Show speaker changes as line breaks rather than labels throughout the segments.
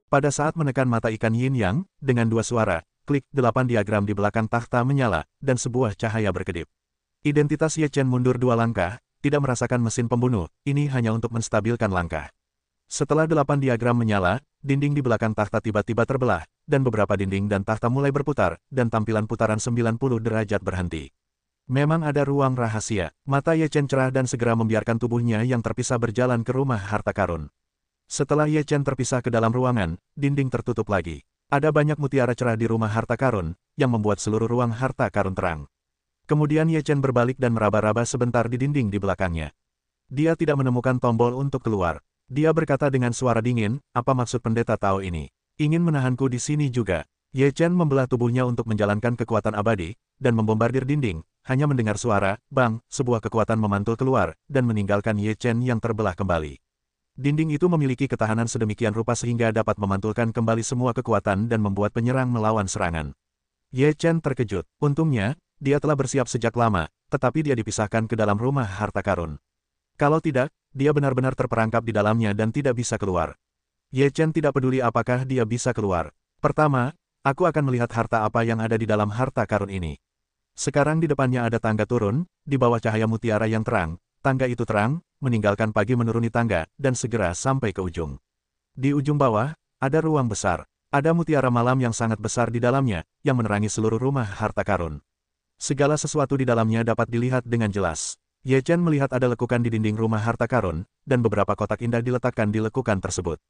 Pada saat menekan mata ikan yin yang, dengan dua suara, klik, 8 diagram di belakang takhta menyala, dan sebuah cahaya berkedip. Identitas Ye Chen mundur 2 langkah, tidak merasakan mesin pembunuh, ini hanya untuk menstabilkan langkah. Setelah 8 diagram menyala, dinding di belakang takhta tiba-tiba terbelah, dan beberapa dinding dan takhta mulai berputar, dan tampilan putaran 90 derajat berhenti. Memang ada ruang rahasia. Mata Ye Chen cerah dan segera membiarkan tubuhnya yang terpisah berjalan ke rumah harta karun. Setelah Ye Chen terpisah ke dalam ruangan, dinding tertutup lagi. Ada banyak mutiara cerah di rumah harta karun, yang membuat seluruh ruang harta karun terang. Kemudian Ye Chen berbalik dan meraba-raba sebentar di dinding di belakangnya. Dia tidak menemukan tombol untuk keluar. Dia berkata dengan suara dingin, apa maksud pendeta Tao ini? Ingin menahanku di sini juga. Ye Chen membelah tubuhnya untuk menjalankan kekuatan abadi, dan membombardir dinding, hanya mendengar suara, bang, sebuah kekuatan memantul keluar, dan meninggalkan Ye Chen yang terbelah kembali. Dinding itu memiliki ketahanan sedemikian rupa sehingga dapat memantulkan kembali semua kekuatan dan membuat penyerang melawan serangan. Ye Chen terkejut. Untungnya, dia telah bersiap sejak lama, tetapi dia dipisahkan ke dalam rumah harta karun. Kalau tidak, dia benar-benar terperangkap di dalamnya dan tidak bisa keluar. Ye Chen tidak peduli apakah dia bisa keluar. Pertama, aku akan melihat harta apa yang ada di dalam harta karun ini. Sekarang di depannya ada tangga turun, di bawah cahaya mutiara yang terang, tangga itu terang, meninggalkan pagi menuruni tangga, dan segera sampai ke ujung. Di ujung bawah, ada ruang besar. Ada mutiara malam yang sangat besar di dalamnya, yang menerangi seluruh rumah harta karun. Segala sesuatu di dalamnya dapat dilihat dengan jelas. Ye Chen melihat ada lekukan di dinding rumah harta karun, dan beberapa kotak indah diletakkan di lekukan tersebut.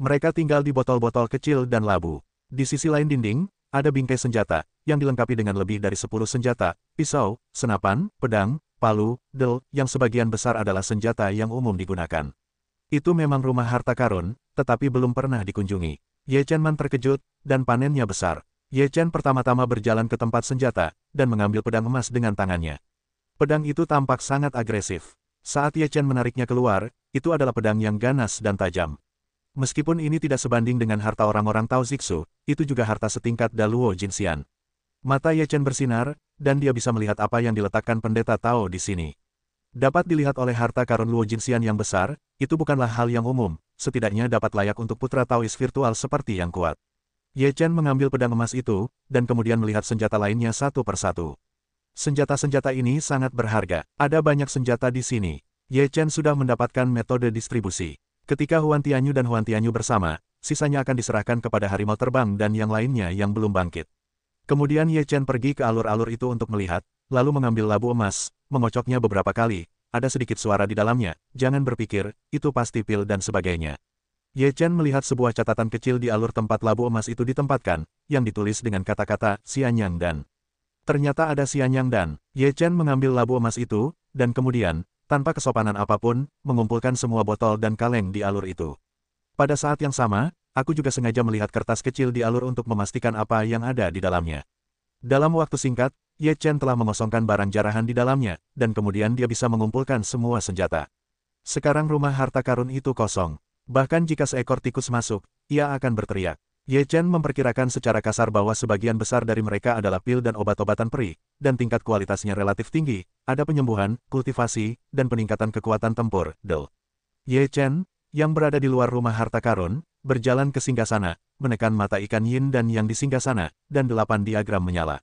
Mereka tinggal di botol-botol kecil dan labu. Di sisi lain dinding, ada bingkai senjata, yang dilengkapi dengan lebih dari 10 senjata, pisau, senapan, pedang, palu, del, yang sebagian besar adalah senjata yang umum digunakan. Itu memang rumah harta karun, tetapi belum pernah dikunjungi. Ye Chen terkejut, dan panennya besar. Ye Chen pertama-tama berjalan ke tempat senjata, dan mengambil pedang emas dengan tangannya. Pedang itu tampak sangat agresif. Saat Ye Chen menariknya keluar, itu adalah pedang yang ganas dan tajam. Meskipun ini tidak sebanding dengan harta orang-orang Tao Zixu, itu juga harta setingkat Daluo Jinxian. Mata Ye Chen bersinar, dan dia bisa melihat apa yang diletakkan pendeta Tao di sini. Dapat dilihat oleh harta karun Luo Jinxian yang besar, itu bukanlah hal yang umum, setidaknya dapat layak untuk putra Taois virtual seperti yang kuat. Ye Chen mengambil pedang emas itu, dan kemudian melihat senjata lainnya satu persatu. Senjata-senjata ini sangat berharga. Ada banyak senjata di sini. Ye Chen sudah mendapatkan metode distribusi. Ketika Huan Tianyu dan Huan Tianyu bersama, sisanya akan diserahkan kepada harimau terbang dan yang lainnya yang belum bangkit. Kemudian Ye Chen pergi ke alur-alur itu untuk melihat, lalu mengambil labu emas, mengocoknya beberapa kali. Ada sedikit suara di dalamnya, jangan berpikir, itu pasti pil dan sebagainya. Ye Chen melihat sebuah catatan kecil di alur tempat labu emas itu ditempatkan, yang ditulis dengan kata-kata Xianyang dan. Ternyata ada Xianyang dan. Ye Chen mengambil labu emas itu, dan kemudian, tanpa kesopanan apapun, mengumpulkan semua botol dan kaleng di alur itu. Pada saat yang sama, aku juga sengaja melihat kertas kecil di alur untuk memastikan apa yang ada di dalamnya. Dalam waktu singkat, Ye Chen telah mengosongkan barang jarahan di dalamnya, dan kemudian dia bisa mengumpulkan semua senjata. Sekarang rumah harta karun itu kosong. Bahkan jika seekor tikus masuk, ia akan berteriak. Ye Chen memperkirakan secara kasar bahwa sebagian besar dari mereka adalah pil dan obat-obatan perih, dan tingkat kualitasnya relatif tinggi, ada penyembuhan, kultivasi, dan peningkatan kekuatan tempur, del. Ye Chen, yang berada di luar rumah harta karun, berjalan ke singgasana, menekan mata ikan yin dan yang di singgasana, dan 8 diagram menyala.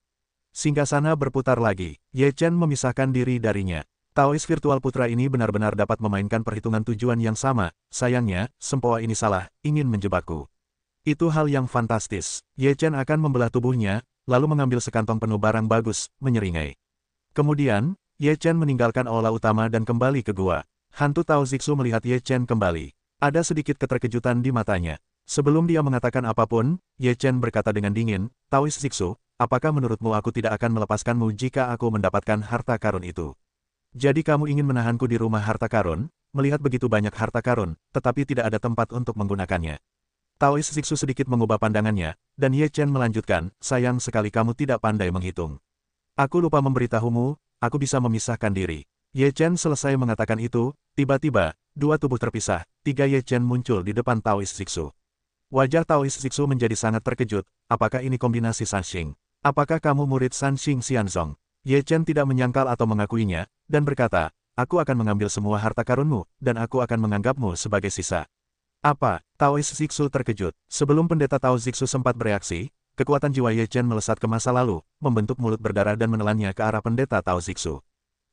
Singgasana berputar lagi. Ye Chen memisahkan diri darinya. Taois virtual putra ini benar-benar dapat memainkan perhitungan tujuan yang sama. Sayangnya, sempoa ini salah, ingin menjebakku. Itu hal yang fantastis. Ye Chen akan membelah tubuhnya, lalu mengambil sekantong penuh barang bagus, menyeringai. Kemudian, Ye Chen meninggalkan aula utama dan kembali ke gua. Hantu Tao Zixu melihat Ye Chen kembali. Ada sedikit keterkejutan di matanya. Sebelum dia mengatakan apapun, Ye Chen berkata dengan dingin, Taois Zixu, apakah menurutmu aku tidak akan melepaskanmu jika aku mendapatkan harta karun itu? Jadi kamu ingin menahanku di rumah harta karun, melihat begitu banyak harta karun, tetapi tidak ada tempat untuk menggunakannya. Taois Zixu sedikit mengubah pandangannya, dan Ye Chen melanjutkan, sayang sekali kamu tidak pandai menghitung. Aku lupa memberitahumu, aku bisa memisahkan diri. Ye Chen selesai mengatakan itu, tiba-tiba, dua tubuh terpisah, 3 Ye Chen muncul di depan Taois Zixu. Wajah Taois Zixu menjadi sangat terkejut, apakah ini kombinasi Sanxing? Apakah kamu murid Sanxing Xianzong? Ye Chen tidak menyangkal atau mengakuinya, dan berkata, aku akan mengambil semua harta karunmu, dan aku akan menganggapmu sebagai sisa. Apa? Taoist Zixu terkejut. Sebelum pendeta Tao Zixu sempat bereaksi, kekuatan jiwa Ye Chen melesat ke masa lalu, membentuk mulut berdarah dan menelannya ke arah pendeta Tao Zixu.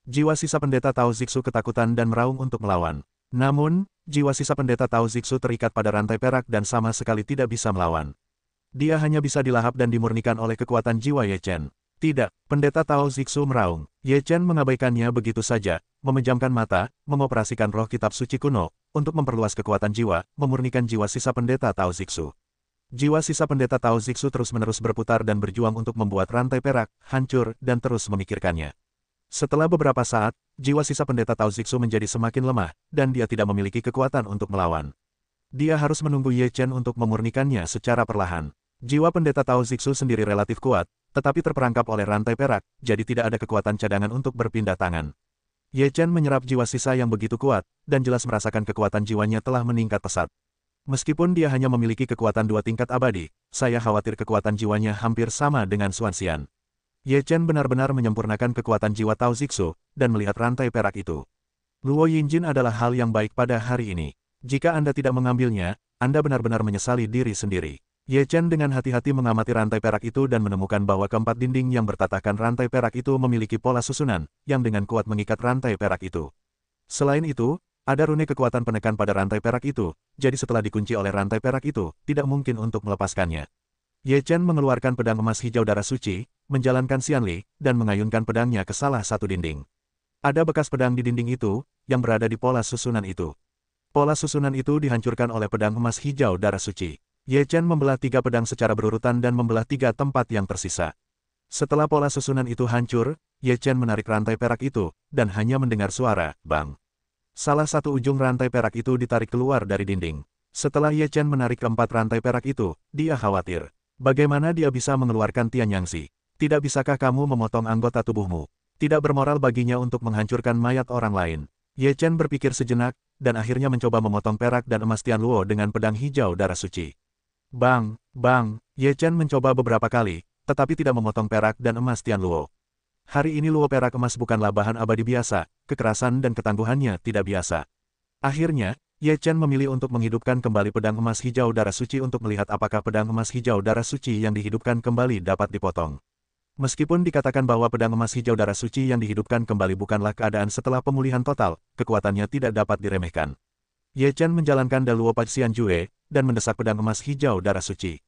Jiwa sisa pendeta Tao Zixu ketakutan dan meraung untuk melawan. Namun, jiwa sisa pendeta Tao Zixu terikat pada rantai perak dan sama sekali tidak bisa melawan. Dia hanya bisa dilahap dan dimurnikan oleh kekuatan jiwa Ye Chen. Tidak, pendeta Tao Zixu meraung. Ye Chen mengabaikannya begitu saja, memejamkan mata, mengoperasikan roh kitab suci kuno, untuk memperluas kekuatan jiwa, memurnikan jiwa sisa pendeta Tao Zixu. Jiwa sisa pendeta Tao Zixu terus-menerus berputar dan berjuang untuk membuat rantai perak hancur dan terus memikirkannya. Setelah beberapa saat, jiwa sisa pendeta Tao Zixu menjadi semakin lemah, dan dia tidak memiliki kekuatan untuk melawan. Dia harus menunggu Ye Chen untuk memurnikannya secara perlahan. Jiwa pendeta Tao Zixu sendiri relatif kuat, tetapi terperangkap oleh rantai perak, jadi tidak ada kekuatan cadangan untuk berpindah tangan. Ye Chen menyerap jiwa sisa yang begitu kuat, dan jelas merasakan kekuatan jiwanya telah meningkat pesat. Meskipun dia hanya memiliki kekuatan 2 tingkat abadi, saya khawatir kekuatan jiwanya hampir sama dengan Xuan Xian. Ye Chen benar-benar menyempurnakan kekuatan jiwa Tao Zixu, dan melihat rantai perak itu. Luo Yinjin adalah hal yang baik pada hari ini. Jika Anda tidak mengambilnya, Anda benar-benar menyesali diri sendiri. Ye Chen dengan hati-hati mengamati rantai perak itu dan menemukan bahwa keempat dinding yang bertatahkan rantai perak itu memiliki pola susunan, yang dengan kuat mengikat rantai perak itu. Selain itu, ada rune kekuatan penekan pada rantai perak itu, jadi setelah dikunci oleh rantai perak itu, tidak mungkin untuk melepaskannya. Ye Chen mengeluarkan pedang emas hijau darah suci, menjalankan Xianli, dan mengayunkan pedangnya ke salah satu dinding. Ada bekas pedang di dinding itu, yang berada di pola susunan itu. Pola susunan itu dihancurkan oleh pedang emas hijau darah suci. Ye Chen membelah 3 pedang secara berurutan dan membelah 3 tempat yang tersisa. Setelah pola susunan itu hancur, Ye Chen menarik rantai perak itu, dan hanya mendengar suara, bang. Salah satu ujung rantai perak itu ditarik keluar dari dinding. Setelah Ye Chen menarik keempat rantai perak itu, dia khawatir. Bagaimana dia bisa mengeluarkan Tianyangzi? Tidak bisakah kamu memotong anggota tubuhmu? Tidak bermoral baginya untuk menghancurkan mayat orang lain. Ye Chen berpikir sejenak, dan akhirnya mencoba memotong perak dan emas Tianluo dengan pedang hijau darah suci. Bang, bang, Ye Chen mencoba beberapa kali, tetapi tidak memotong perak dan emas Tianluo. Hari ini luo perak emas bukanlah bahan abadi biasa, kekerasan dan ketangguhannya tidak biasa. Akhirnya, Ye Chen memilih untuk menghidupkan kembali pedang emas hijau darah suci untuk melihat apakah pedang emas hijau darah suci yang dihidupkan kembali dapat dipotong. Meskipun dikatakan bahwa pedang emas hijau darah suci yang dihidupkan kembali bukanlah keadaan setelah pemulihan total, kekuatannya tidak dapat diremehkan. Ye Chen menjalankan Daluo Paxian Jue, dan mendesak pedang emas hijau darah suci.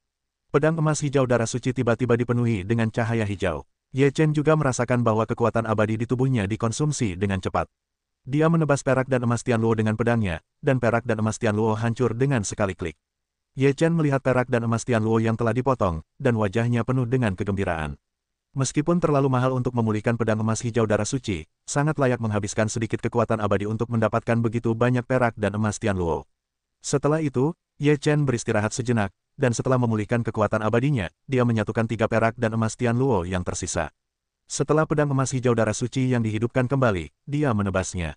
Pedang emas hijau darah suci tiba-tiba dipenuhi dengan cahaya hijau. Ye Chen juga merasakan bahwa kekuatan abadi di tubuhnya dikonsumsi dengan cepat. Dia menebas perak dan emas Tianluo dengan pedangnya, dan perak dan emas Tianluo hancur dengan sekali klik. Ye Chen melihat perak dan emas Tianluo yang telah dipotong, dan wajahnya penuh dengan kegembiraan. Meskipun terlalu mahal untuk memulihkan pedang emas hijau darah suci, sangat layak menghabiskan sedikit kekuatan abadi untuk mendapatkan begitu banyak perak dan emas Tianluo. Setelah itu, Ye Chen beristirahat sejenak, dan setelah memulihkan kekuatan abadinya, dia menyatukan 3 perak dan emas Tianluo yang tersisa. Setelah pedang emas hijau darah suci yang dihidupkan kembali, dia menebasnya.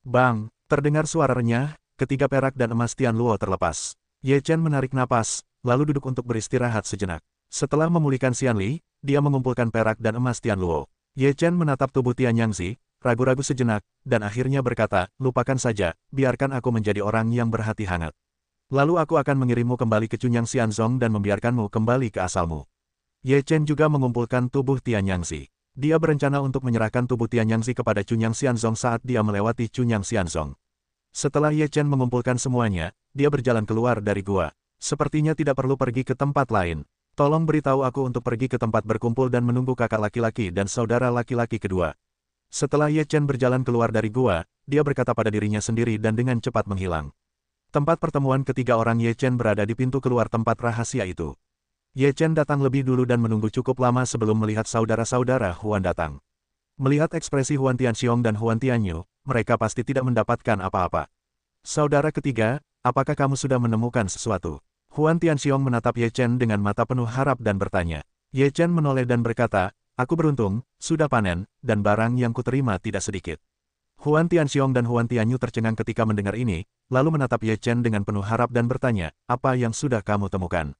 Bang, terdengar suara renyah, ketiga perak dan emas Tianluo terlepas. Ye Chen menarik napas, lalu duduk untuk beristirahat sejenak. Setelah memulihkan Xianli, dia mengumpulkan perak dan emas Tianluo. Ye Chen menatap tubuh Tianyangzi, ragu-ragu sejenak, dan akhirnya berkata, lupakan saja, biarkan aku menjadi orang yang berhati hangat. Lalu aku akan mengirimmu kembali ke Cunyang Xianzong dan membiarkanmu kembali ke asalmu. Ye Chen juga mengumpulkan tubuh Tianyangzi. Dia berencana untuk menyerahkan tubuh Tianyangzi kepada Cunyang Xianzong saat dia melewati Cunyang Xianzong. Setelah Ye Chen mengumpulkan semuanya, dia berjalan keluar dari gua. Sepertinya tidak perlu pergi ke tempat lain. Tolong beritahu aku untuk pergi ke tempat berkumpul dan menunggu kakak laki-laki dan saudara laki-laki kedua. Setelah Ye Chen berjalan keluar dari gua, dia berkata pada dirinya sendiri dan dengan cepat menghilang. Tempat pertemuan ketiga orang Ye Chen berada di pintu keluar tempat rahasia itu. Ye Chen datang lebih dulu dan menunggu cukup lama sebelum melihat saudara-saudara Huan datang. Melihat ekspresi Huan Tianxiong dan Huan Tianyu, mereka pasti tidak mendapatkan apa-apa. Saudara ketiga, apakah kamu sudah menemukan sesuatu? Huan Tianxiong menatap Ye Chen dengan mata penuh harap dan bertanya. Ye Chen menoleh dan berkata, aku beruntung, sudah panen, dan barang yang kuterima tidak sedikit. Huan Tianxiong dan Huan Tianyu tercengang ketika mendengar ini, lalu menatap Ye Chen dengan penuh harap dan bertanya, apa yang sudah kamu temukan?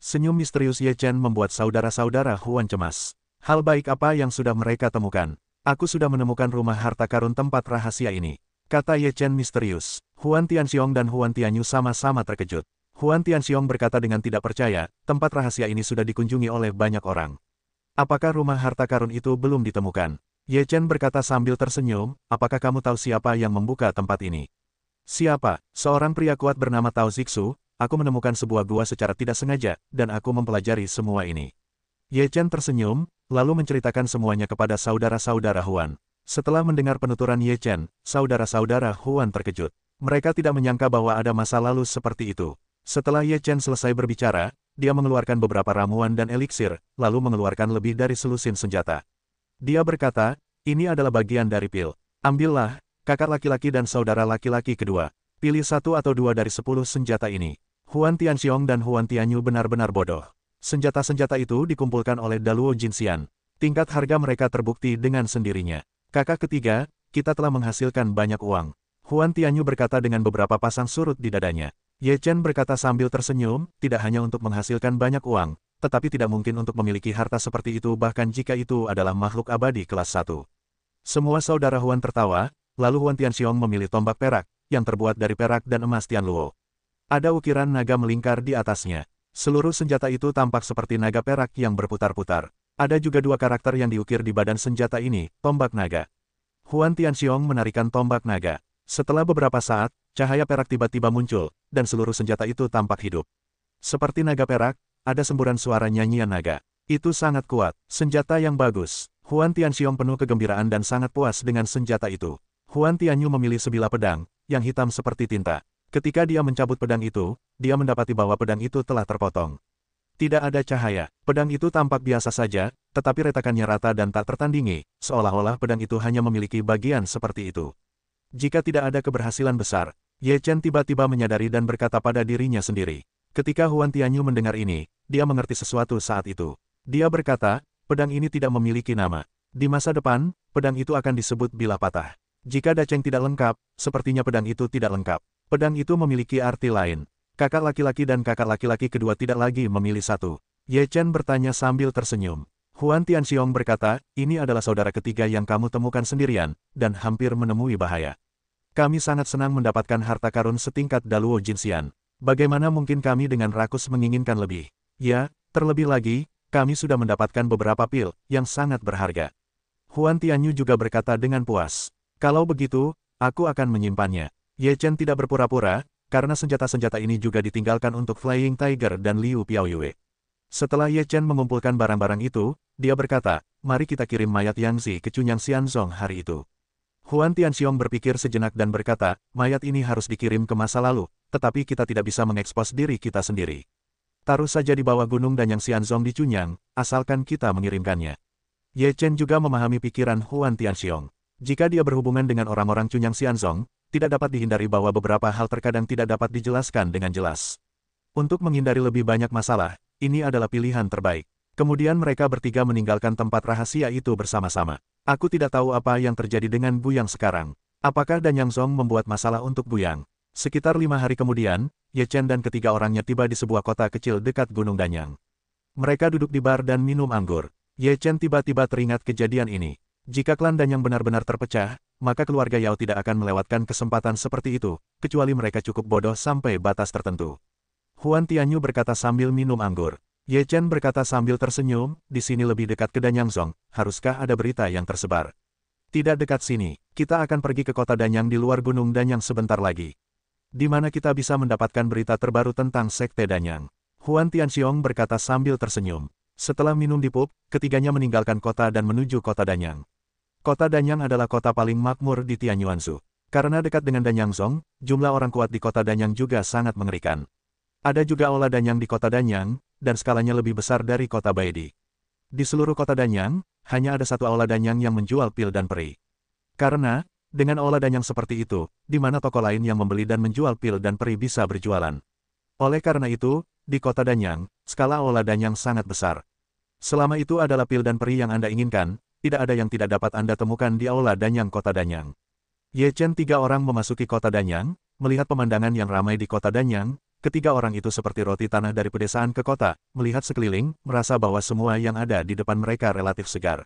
Senyum misterius Ye Chen membuat saudara-saudara Huan cemas. Hal baik apa yang sudah mereka temukan? Aku sudah menemukan rumah harta karun tempat rahasia ini, kata Ye Chen misterius. Huan Tianxiong dan Huan Tianyu sama-sama terkejut. Huan Tianxiong berkata dengan tidak percaya, tempat rahasia ini sudah dikunjungi oleh banyak orang. Apakah rumah harta karun itu belum ditemukan? Ye Chen berkata sambil tersenyum, apakah kamu tahu siapa yang membuka tempat ini? Siapa? Seorang pria kuat bernama Tao Zixu, aku menemukan sebuah gua secara tidak sengaja, dan aku mempelajari semua ini. Ye Chen tersenyum, lalu menceritakan semuanya kepada saudara-saudara Huan. Setelah mendengar penuturan Ye Chen, saudara-saudara Huan terkejut. Mereka tidak menyangka bahwa ada masa lalu seperti itu. Setelah Ye Chen selesai berbicara, dia mengeluarkan beberapa ramuan dan eliksir, lalu mengeluarkan lebih dari selusin senjata. Dia berkata, ini adalah bagian dari pil. Ambillah, kakak laki-laki dan saudara laki-laki kedua. Pilih 1 atau 2 dari 10 senjata ini. Huan Tianxiong dan Huan Tianyu benar-benar bodoh. Senjata-senjata itu dikumpulkan oleh Daluo Jinxian. Tingkat harga mereka terbukti dengan sendirinya. Kakak ketiga, kita telah menghasilkan banyak uang. Huan Tianyu berkata dengan beberapa pasang surut di dadanya. Ye Chen berkata sambil tersenyum, tidak hanya untuk menghasilkan banyak uang, tetapi tidak mungkin untuk memiliki harta seperti itu bahkan jika itu adalah makhluk abadi kelas 1. Semua saudara Huan tertawa, lalu Huan Tianxiong memilih tombak perak, yang terbuat dari perak dan emas Tianluo. Ada ukiran naga melingkar di atasnya. Seluruh senjata itu tampak seperti naga perak yang berputar-putar. Ada juga 2 karakter yang diukir di badan senjata ini, tombak naga. Huan Tianxiong menarikan tombak naga. Setelah beberapa saat, cahaya perak tiba-tiba muncul, dan seluruh senjata itu tampak hidup. Seperti naga perak, ada semburan suara nyanyian naga. Itu sangat kuat, senjata yang bagus. Huan Tianxiong penuh kegembiraan dan sangat puas dengan senjata itu. Huan Tianyu memilih sebilah pedang, yang hitam seperti tinta. Ketika dia mencabut pedang itu, dia mendapati bahwa pedang itu telah terpotong. Tidak ada cahaya, pedang itu tampak biasa saja, tetapi retakannya rata dan tak tertandingi, seolah-olah pedang itu hanya memiliki bagian seperti itu. Jika tidak ada keberhasilan besar, Ye Chen tiba-tiba menyadari dan berkata pada dirinya sendiri. Ketika Huan Tianyu mendengar ini, dia mengerti sesuatu saat itu. Dia berkata, pedang ini tidak memiliki nama. Di masa depan, pedang itu akan disebut bilah patah. Jika daceng tidak lengkap, sepertinya pedang itu tidak lengkap. Pedang itu memiliki arti lain. Kakak laki-laki dan kakak laki-laki kedua tidak lagi memilih satu. Ye Chen bertanya sambil tersenyum. Huan Tianxiong berkata, ini adalah saudara ketiga yang kamu temukan sendirian, dan hampir menemui bahaya. Kami sangat senang mendapatkan harta karun setingkat Daluo Jinxian. Bagaimana mungkin kami dengan rakus menginginkan lebih? Ya, terlebih lagi, kami sudah mendapatkan beberapa pil, yang sangat berharga. Huan Tianyu juga berkata dengan puas. Kalau begitu, aku akan menyimpannya. Ye Chen tidak berpura-pura, karena senjata-senjata ini juga ditinggalkan untuk Flying Tiger dan Liu Piaoyue. Setelah Ye Chen mengumpulkan barang-barang itu, dia berkata, mari kita kirim mayat Yang Zi ke Cunyang Xianzong hari itu. Huan Tianxiong berpikir sejenak dan berkata, mayat ini harus dikirim ke masa lalu, tetapi kita tidak bisa mengekspos diri kita sendiri. Taruh saja di bawah gunung Danyang Xianzong di Cunyang, asalkan kita mengirimkannya. Ye Chen juga memahami pikiran Huan Tianxiong. Jika dia berhubungan dengan orang-orang Cunyang Xianzong, tidak dapat dihindari bahwa beberapa hal terkadang tidak dapat dijelaskan dengan jelas. Untuk menghindari lebih banyak masalah, ini adalah pilihan terbaik. Kemudian mereka bertiga meninggalkan tempat rahasia itu bersama-sama. Aku tidak tahu apa yang terjadi dengan Buyang sekarang. Apakah Danyang Zong membuat masalah untuk Buyang? Sekitar 5 hari kemudian, Ye Chen dan ketiga orangnya tiba di sebuah kota kecil dekat Gunung Danyang. Mereka duduk di bar dan minum anggur. Ye Chen tiba-tiba teringat kejadian ini. Jika klan Danyang benar-benar terpecah, maka keluarga Yao tidak akan melewatkan kesempatan seperti itu, kecuali mereka cukup bodoh sampai batas tertentu. Huan Tianyu berkata sambil minum anggur. Ye Chen berkata sambil tersenyum, di sini lebih dekat ke Danyang Zong, haruskah ada berita yang tersebar? Tidak dekat sini, kita akan pergi ke kota Danyang di luar gunung Danyang sebentar lagi. Di mana kita bisa mendapatkan berita terbaru tentang Sekte Danyang? Huan Tianxiong berkata sambil tersenyum. Setelah minum di pub, ketiganya meninggalkan kota dan menuju kota Danyang. Kota Danyang adalah kota paling makmur di Tianyuanzu. Karena dekat dengan Danyang Zong, jumlah orang kuat di kota Danyang juga sangat mengerikan. Ada juga aula Danyang di kota Danyang, dan skalanya lebih besar dari kota Baidi. Di seluruh kota Danyang, hanya ada satu aula Danyang yang menjual pil dan peri. Karena, dengan aula Danyang seperti itu, di mana toko lain yang membeli dan menjual pil dan peri bisa berjualan. Oleh karena itu, di kota Danyang, skala aula Danyang sangat besar. Selama itu adalah pil dan peri yang Anda inginkan, tidak ada yang tidak dapat Anda temukan di aula Danyang kota Danyang. Ye Chen 3 orang memasuki kota Danyang, melihat pemandangan yang ramai di kota Danyang. Ketiga orang itu seperti roti tanah dari pedesaan ke kota, melihat sekeliling, merasa bahwa semua yang ada di depan mereka relatif segar.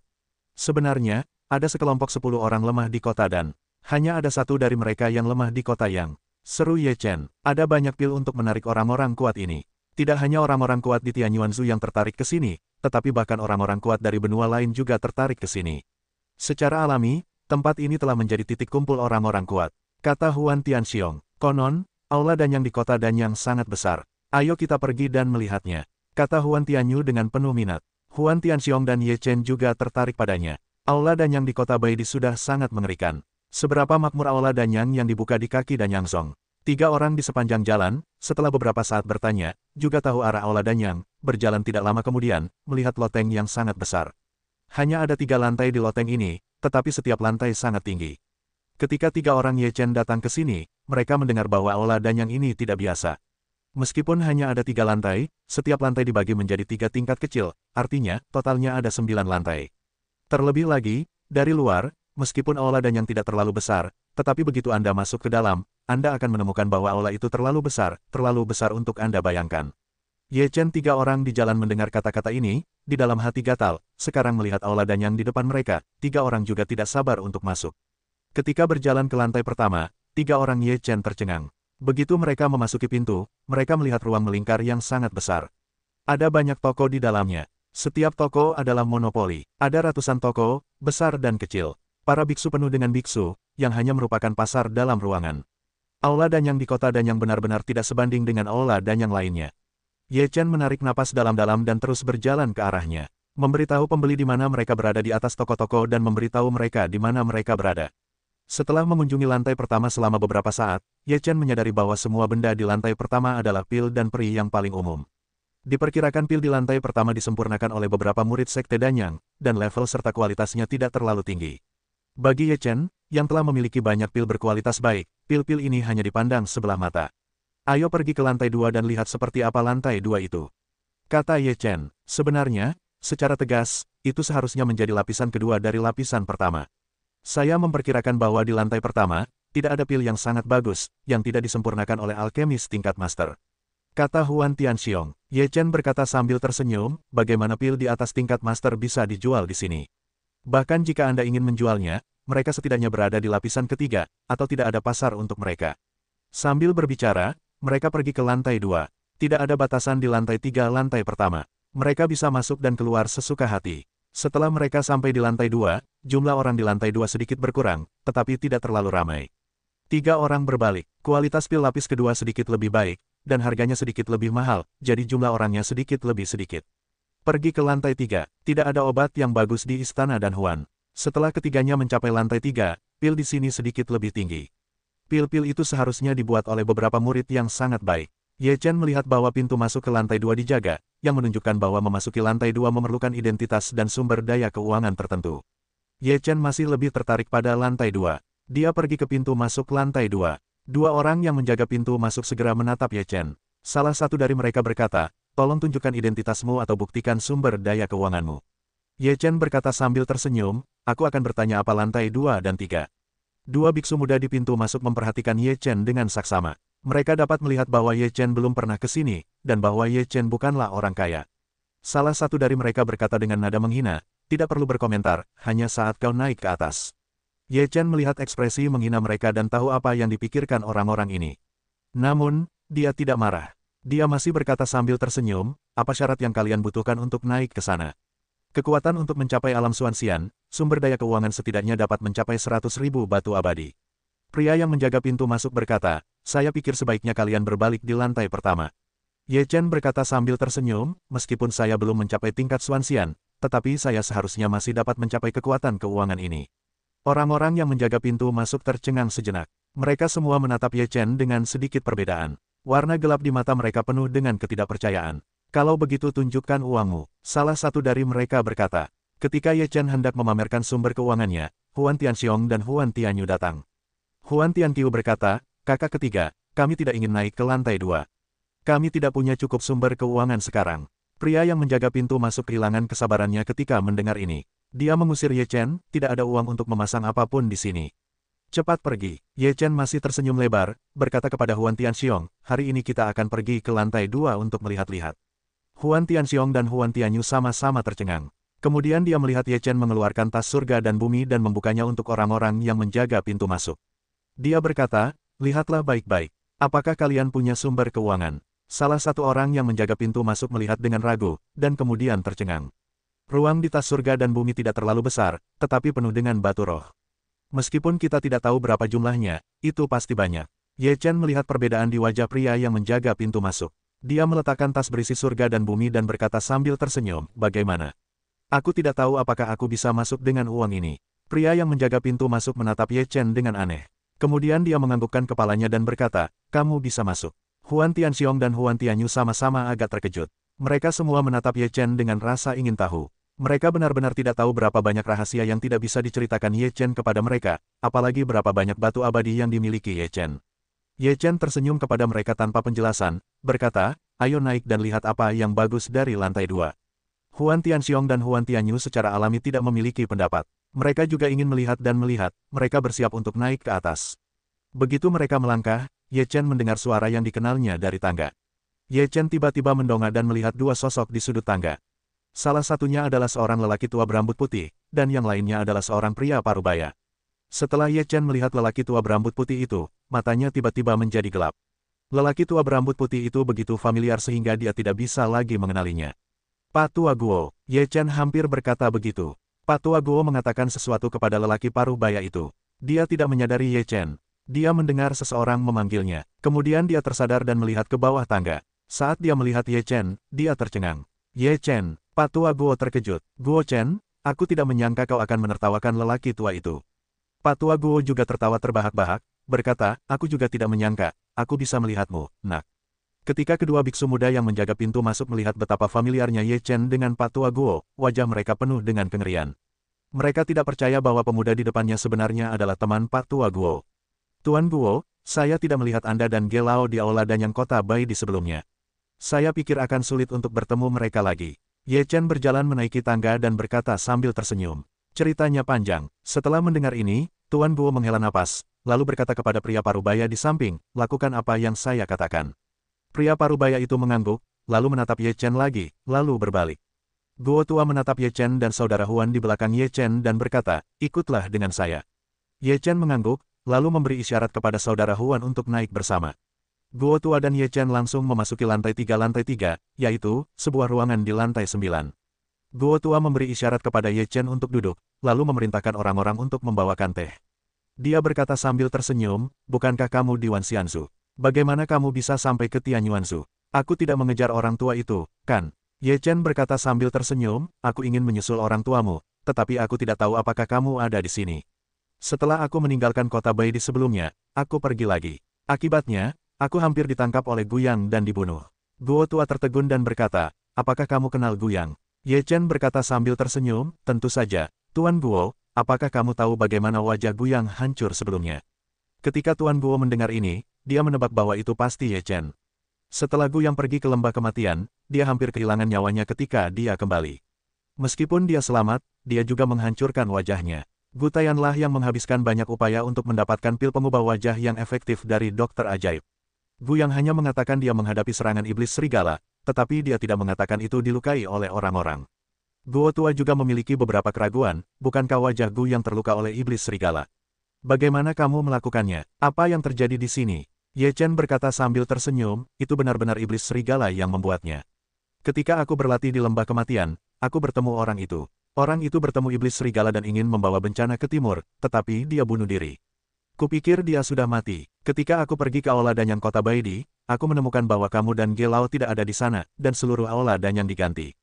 Sebenarnya, ada sekelompok 10 orang lemah di kota dan hanya ada satu dari mereka yang lemah di kota Yang. Seru Ye Chen, ada banyak pil untuk menarik orang-orang kuat ini. Tidak hanya orang-orang kuat di Tianyuanzu yang tertarik ke sini, tetapi bahkan orang-orang kuat dari benua lain juga tertarik ke sini. Secara alami, tempat ini telah menjadi titik kumpul orang-orang kuat. Kata Huan Tianxiong, konon, aula Danyang di kota Danyang sangat besar. Ayo kita pergi dan melihatnya. Kata Huan Tianyu dengan penuh minat. Huan Tianxiong dan Ye Chen juga tertarik padanya. Aula Danyang di kota Baidi sudah sangat mengerikan. Seberapa makmur aula Danyang yang dibuka di kaki Danyang Song. 3 orang di sepanjang jalan, setelah beberapa saat bertanya, juga tahu arah aula Danyang, berjalan tidak lama kemudian, melihat loteng yang sangat besar. Hanya ada 3 lantai di loteng ini, tetapi setiap lantai sangat tinggi. Ketika 3 orang Ye Chen datang ke sini, mereka mendengar bahwa aula Danyang ini tidak biasa. Meskipun hanya ada 3 lantai, setiap lantai dibagi menjadi 3 tingkat kecil, artinya, totalnya ada 9 lantai. Terlebih lagi, dari luar, meskipun aula Danyang tidak terlalu besar, tetapi begitu Anda masuk ke dalam, Anda akan menemukan bahwa aula itu terlalu besar untuk Anda bayangkan. Ye Chen 3 orang di jalan mendengar kata-kata ini, di dalam hati gatal, sekarang melihat aula Danyang di depan mereka, 3 orang juga tidak sabar untuk masuk. Ketika berjalan ke lantai pertama, 3 orang Ye Chen tercengang. Begitu mereka memasuki pintu, mereka melihat ruang melingkar yang sangat besar. Ada banyak toko di dalamnya. Setiap toko adalah monopoli. Ada ratusan toko, besar dan kecil. Para biksu penuh dengan biksu, yang hanya merupakan pasar dalam ruangan. Aula Danyang di kota Danyang benar-benar tidak sebanding dengan aula Danyang lainnya. Ye Chen menarik napas dalam-dalam dan terus berjalan ke arahnya. Memberitahu pembeli di mana mereka berada di atas toko-toko dan memberitahu mereka di mana mereka berada. Setelah mengunjungi lantai pertama selama beberapa saat, Ye Chen menyadari bahwa semua benda di lantai pertama adalah pil dan peri yang paling umum. Diperkirakan pil di lantai pertama disempurnakan oleh beberapa murid sekte Danyang, dan level serta kualitasnya tidak terlalu tinggi. Bagi Ye Chen, yang telah memiliki banyak pil berkualitas baik, pil-pil ini hanya dipandang sebelah mata. Ayo pergi ke lantai 2 dan lihat seperti apa lantai 2 itu. Kata Ye Chen, sebenarnya, secara tegas, itu seharusnya menjadi lapisan kedua dari lapisan pertama. Saya memperkirakan bahwa di lantai pertama, tidak ada pil yang sangat bagus, yang tidak disempurnakan oleh alkemis tingkat master. Kata Huan Tianxiong. Ye Chen berkata sambil tersenyum, bagaimana pil di atas tingkat master bisa dijual di sini. Bahkan jika Anda ingin menjualnya, mereka setidaknya berada di lapisan ketiga, atau tidak ada pasar untuk mereka. Sambil berbicara, mereka pergi ke lantai 2. Tidak ada batasan di lantai 3 lantai pertama. Mereka bisa masuk dan keluar sesuka hati. Setelah mereka sampai di lantai 2, jumlah orang di lantai 2 sedikit berkurang, tetapi tidak terlalu ramai. 3 orang berbalik. Kualitas pil lapis kedua sedikit lebih baik, dan harganya sedikit lebih mahal, jadi jumlah orangnya sedikit lebih sedikit. Pergi ke lantai 3. Tidak ada obat yang bagus di istana dan Huan. Setelah ketiganya mencapai lantai 3, pil di sini sedikit lebih tinggi. Pil-pil itu seharusnya dibuat oleh beberapa murid yang sangat baik. Ye Chen melihat bahwa pintu masuk ke lantai 2 dijaga, yang menunjukkan bahwa memasuki lantai 2 memerlukan identitas dan sumber daya keuangan tertentu. Ye Chen masih lebih tertarik pada lantai 2. Dia pergi ke pintu masuk lantai 2. 2 orang yang menjaga pintu masuk segera menatap Ye Chen. Salah satu dari mereka berkata, tolong tunjukkan identitasmu atau buktikan sumber daya keuanganmu. Ye Chen berkata sambil tersenyum, aku akan bertanya apa lantai 2 dan 3. 2 biksu muda di pintu masuk memperhatikan Ye Chen dengan saksama. Mereka dapat melihat bahwa Ye Chen belum pernah ke sini, dan bahwa Ye Chen bukanlah orang kaya. Salah satu dari mereka berkata dengan nada menghina, tidak perlu berkomentar, hanya saat kau naik ke atas. Ye Chen melihat ekspresi menghina mereka dan tahu apa yang dipikirkan orang-orang ini. Namun, dia tidak marah. Dia masih berkata sambil tersenyum, apa syarat yang kalian butuhkan untuk naik ke sana? Kekuatan untuk mencapai alam Xuanxian, sumber daya keuangan setidaknya dapat mencapai 100.000 batu abadi. Pria yang menjaga pintu masuk berkata, saya pikir sebaiknya kalian berbalik di lantai pertama. Ye Chen berkata sambil tersenyum, meskipun saya belum mencapai tingkat Xuanxian, tetapi saya seharusnya masih dapat mencapai kekuatan keuangan ini. Orang-orang yang menjaga pintu masuk tercengang sejenak. Mereka semua menatap Ye Chen dengan sedikit perbedaan. Warna gelap di mata mereka penuh dengan ketidakpercayaan. Kalau begitu tunjukkan uangmu. Salah satu dari mereka berkata. Ketika Ye Chen hendak memamerkan sumber keuangannya, Huan Tianxiong dan Huan Tianyu datang. Huan Tianqiu berkata, kakak ketiga, kami tidak ingin naik ke lantai 2. Kami tidak punya cukup sumber keuangan sekarang. Pria yang menjaga pintu masuk kehilangan kesabarannya ketika mendengar ini. Dia mengusir Ye Chen, tidak ada uang untuk memasang apapun di sini. Cepat pergi. Ye Chen masih tersenyum lebar, berkata kepada Huan Tianxiong, hari ini kita akan pergi ke lantai 2 untuk melihat-lihat. Huan Tianxiong dan Huan Tianyu sama-sama tercengang. Kemudian dia melihat Ye Chen mengeluarkan tas surga dan bumi dan membukanya untuk orang-orang yang menjaga pintu masuk. Dia berkata, lihatlah baik-baik. Apakah kalian punya sumber keuangan? Salah satu orang yang menjaga pintu masuk melihat dengan ragu, dan kemudian tercengang. Ruang di tas surga dan bumi tidak terlalu besar, tetapi penuh dengan batu roh. Meskipun kita tidak tahu berapa jumlahnya, itu pasti banyak. Ye Chen melihat perbedaan di wajah pria yang menjaga pintu masuk. Dia meletakkan tas berisi surga dan bumi dan berkata sambil tersenyum, bagaimana? Aku tidak tahu apakah aku bisa masuk dengan uang ini. Pria yang menjaga pintu masuk menatap Ye Chen dengan aneh. Kemudian dia menganggukkan kepalanya dan berkata, kamu bisa masuk. Huan Tianxiong dan Huan Tianyu sama-sama agak terkejut. Mereka semua menatap Ye Chen dengan rasa ingin tahu. Mereka benar-benar tidak tahu berapa banyak rahasia yang tidak bisa diceritakan Ye Chen kepada mereka, apalagi berapa banyak batu abadi yang dimiliki Ye Chen. Ye Chen tersenyum kepada mereka tanpa penjelasan, berkata, ayo naik dan lihat apa yang bagus dari lantai 2. Huan Tianxiong dan Huan Tianyu secara alami tidak memiliki pendapat. Mereka juga ingin melihat dan melihat, mereka bersiap untuk naik ke atas. Begitu mereka melangkah, Ye Chen mendengar suara yang dikenalnya dari tangga. Ye Chen tiba-tiba mendongak dan melihat dua sosok di sudut tangga. Salah satunya adalah seorang lelaki tua berambut putih, dan yang lainnya adalah seorang pria parubaya. Setelah Ye Chen melihat lelaki tua berambut putih itu, matanya tiba-tiba menjadi gelap. Lelaki tua berambut putih itu begitu familiar sehingga dia tidak bisa lagi mengenalinya. Pak Tua Guo, Ye Chen hampir berkata begitu. Pak Tua Guo mengatakan sesuatu kepada lelaki parubaya itu. Dia tidak menyadari Ye Chen. Dia mendengar seseorang memanggilnya. Kemudian dia tersadar dan melihat ke bawah tangga. Saat dia melihat Ye Chen, dia tercengang. Ye Chen, Pak Tua Guo terkejut. Guo Chen, aku tidak menyangka kau akan menertawakan lelaki tua itu. Pak Tua Guo juga tertawa terbahak-bahak, berkata, aku juga tidak menyangka, aku bisa melihatmu, nak. Ketika kedua biksu muda yang menjaga pintu masuk melihat betapa familiarnya Ye Chen dengan Pak Tua Guo, wajah mereka penuh dengan kengerian. Mereka tidak percaya bahwa pemuda di depannya sebenarnya adalah teman Pak Tua Guo. Tuan Guo, saya tidak melihat Anda dan Gelao di aula Danyang Kota Bai di sebelumnya. Saya pikir akan sulit untuk bertemu mereka lagi. Ye Chen berjalan menaiki tangga dan berkata sambil tersenyum. Ceritanya panjang. Setelah mendengar ini, Tuan Guo menghela napas, lalu berkata kepada pria parubaya di samping, lakukan apa yang saya katakan. Pria parubaya itu mengangguk, lalu menatap Ye Chen lagi, lalu berbalik. Guo tua menatap Ye Chen dan saudara Huan di belakang Ye Chen dan berkata, ikutlah dengan saya. Ye Chen mengangguk, lalu memberi isyarat kepada saudara Huan untuk naik bersama. Guo tua dan Ye Chen langsung memasuki lantai 3, yaitu, sebuah ruangan di lantai 9. Guo tua memberi isyarat kepada Ye Chen untuk duduk, lalu memerintahkan orang-orang untuk membawakan teh. Dia berkata sambil tersenyum, bukankah kamu di Wanxianzu? Bagaimana kamu bisa sampai ke Tianyuanzu? Aku tidak mengejar orang tua itu, kan? Ye Chen berkata sambil tersenyum, aku ingin menyusul orang tuamu, tetapi aku tidak tahu apakah kamu ada di sini. Setelah aku meninggalkan kota Bai di sebelumnya, aku pergi lagi. Akibatnya, aku hampir ditangkap oleh Guyang dan dibunuh. Guo tua tertegun dan berkata, apakah kamu kenal Guyang? Ye Chen berkata sambil tersenyum, tentu saja, Tuan Guo, apakah kamu tahu bagaimana wajah Guyang hancur sebelumnya? Ketika Tuan Guo mendengar ini, dia menebak bahwa itu pasti Ye Chen. Setelah Guyang pergi ke lembah kematian, dia hampir kehilangan nyawanya ketika dia kembali. Meskipun dia selamat, dia juga menghancurkan wajahnya. Gu Tayanlah yang menghabiskan banyak upaya untuk mendapatkan pil pengubah wajah yang efektif dari dokter ajaib. Guyang hanya mengatakan dia menghadapi serangan iblis serigala, tetapi dia tidak mengatakan itu dilukai oleh orang-orang. Guo tua juga memiliki beberapa keraguan, bukankah wajah Gu yang terluka oleh iblis serigala? Bagaimana kamu melakukannya? Apa yang terjadi di sini? Ye Chen berkata sambil tersenyum, itu benar-benar iblis serigala yang membuatnya. Ketika aku berlatih di lembah kematian, aku bertemu orang itu. Orang itu bertemu iblis serigala dan ingin membawa bencana ke timur, tetapi dia bunuh diri. Kupikir dia sudah mati. Ketika aku pergi ke aula Danyang Kota Baidi, aku menemukan bahwa kamu dan Gelao tidak ada di sana, dan seluruh aula Danyang diganti.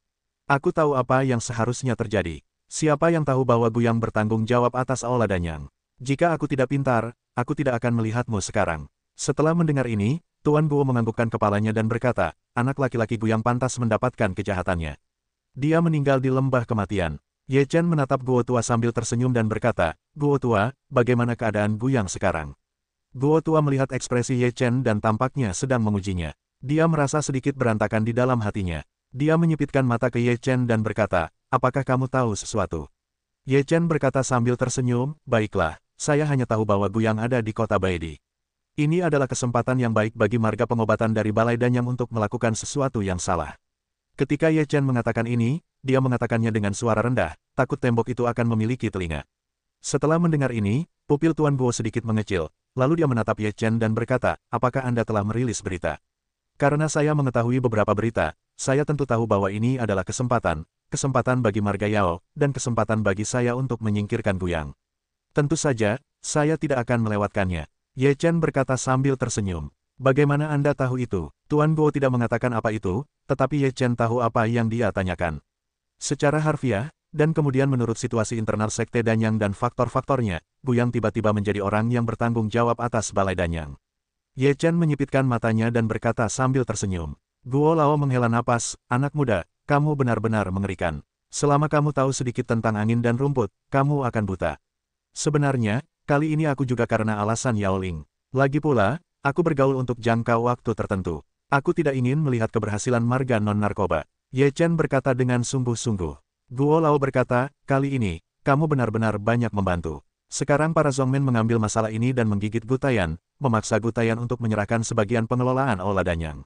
Aku tahu apa yang seharusnya terjadi. Siapa yang tahu bahwa Guyang bertanggung jawab atas aula Danyang? Jika aku tidak pintar, aku tidak akan melihatmu sekarang. Setelah mendengar ini, Tuan Guo menganggukkan kepalanya dan berkata, anak laki-laki Guyang pantas mendapatkan kejahatannya. Dia meninggal di lembah kematian. Ye Chen menatap Guo tua sambil tersenyum dan berkata, Guo tua, bagaimana keadaan Guyang sekarang? Guo tua melihat ekspresi Ye Chen dan tampaknya sedang mengujinya. Dia merasa sedikit berantakan di dalam hatinya. Dia menyipitkan mata ke Ye Chen dan berkata, apakah kamu tahu sesuatu? Ye Chen berkata sambil tersenyum, baiklah, saya hanya tahu bahwa Guyang ada di kota Baidi. Ini adalah kesempatan yang baik bagi marga pengobatan dari Balai Danyang untuk melakukan sesuatu yang salah. Ketika Ye Chen mengatakan ini, dia mengatakannya dengan suara rendah, takut tembok itu akan memiliki telinga. Setelah mendengar ini, pupil Tuan Guo sedikit mengecil, lalu dia menatap Ye Chen dan berkata, apakah Anda telah merilis berita? Karena saya mengetahui beberapa berita, saya tentu tahu bahwa ini adalah kesempatan bagi Marga Yao, dan kesempatan bagi saya untuk menyingkirkan Guyang. Tentu saja, saya tidak akan melewatkannya. Ye Chen berkata sambil tersenyum. Bagaimana Anda tahu itu? Tuan Guo tidak mengatakan apa itu, tetapi Ye Chen tahu apa yang dia tanyakan. Secara harfiah, dan kemudian menurut situasi internal Sekte Danyang dan faktor-faktornya, Guyang tiba-tiba menjadi orang yang bertanggung jawab atas Balai Danyang. Ye Chen menyipitkan matanya dan berkata sambil tersenyum. Guo Lao menghela napas, anak muda, kamu benar-benar mengerikan. Selama kamu tahu sedikit tentang angin dan rumput, kamu akan buta. Sebenarnya, kali ini aku juga karena alasan Yao Ling. Lagi pula, aku bergaul untuk jangka waktu tertentu. Aku tidak ingin melihat keberhasilan marga non-narkoba. Ye Chen berkata dengan sungguh-sungguh. Guo Lao berkata, kali ini, kamu benar-benar banyak membantu. Sekarang para Zongmen mengambil masalah ini dan menggigit Gutayan, memaksa Gutayan untuk menyerahkan sebagian pengelolaan Aula Danyang.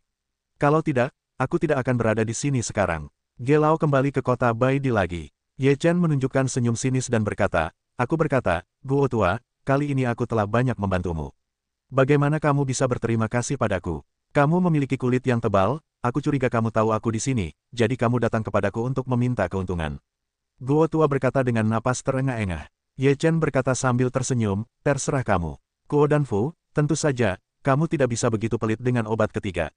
Kalau tidak, aku tidak akan berada di sini sekarang. Ge Lao kembali ke kota Baidi lagi. Ye Chen menunjukkan senyum sinis dan berkata, aku berkata, Guo tua, kali ini aku telah banyak membantumu. Bagaimana kamu bisa berterima kasih padaku? Kamu memiliki kulit yang tebal, aku curiga kamu tahu aku di sini, jadi kamu datang kepadaku untuk meminta keuntungan. Guo tua berkata dengan napas terengah-engah. Ye Chen berkata sambil tersenyum, terserah kamu. Guo dan Fu, tentu saja, kamu tidak bisa begitu pelit dengan obat ketiga.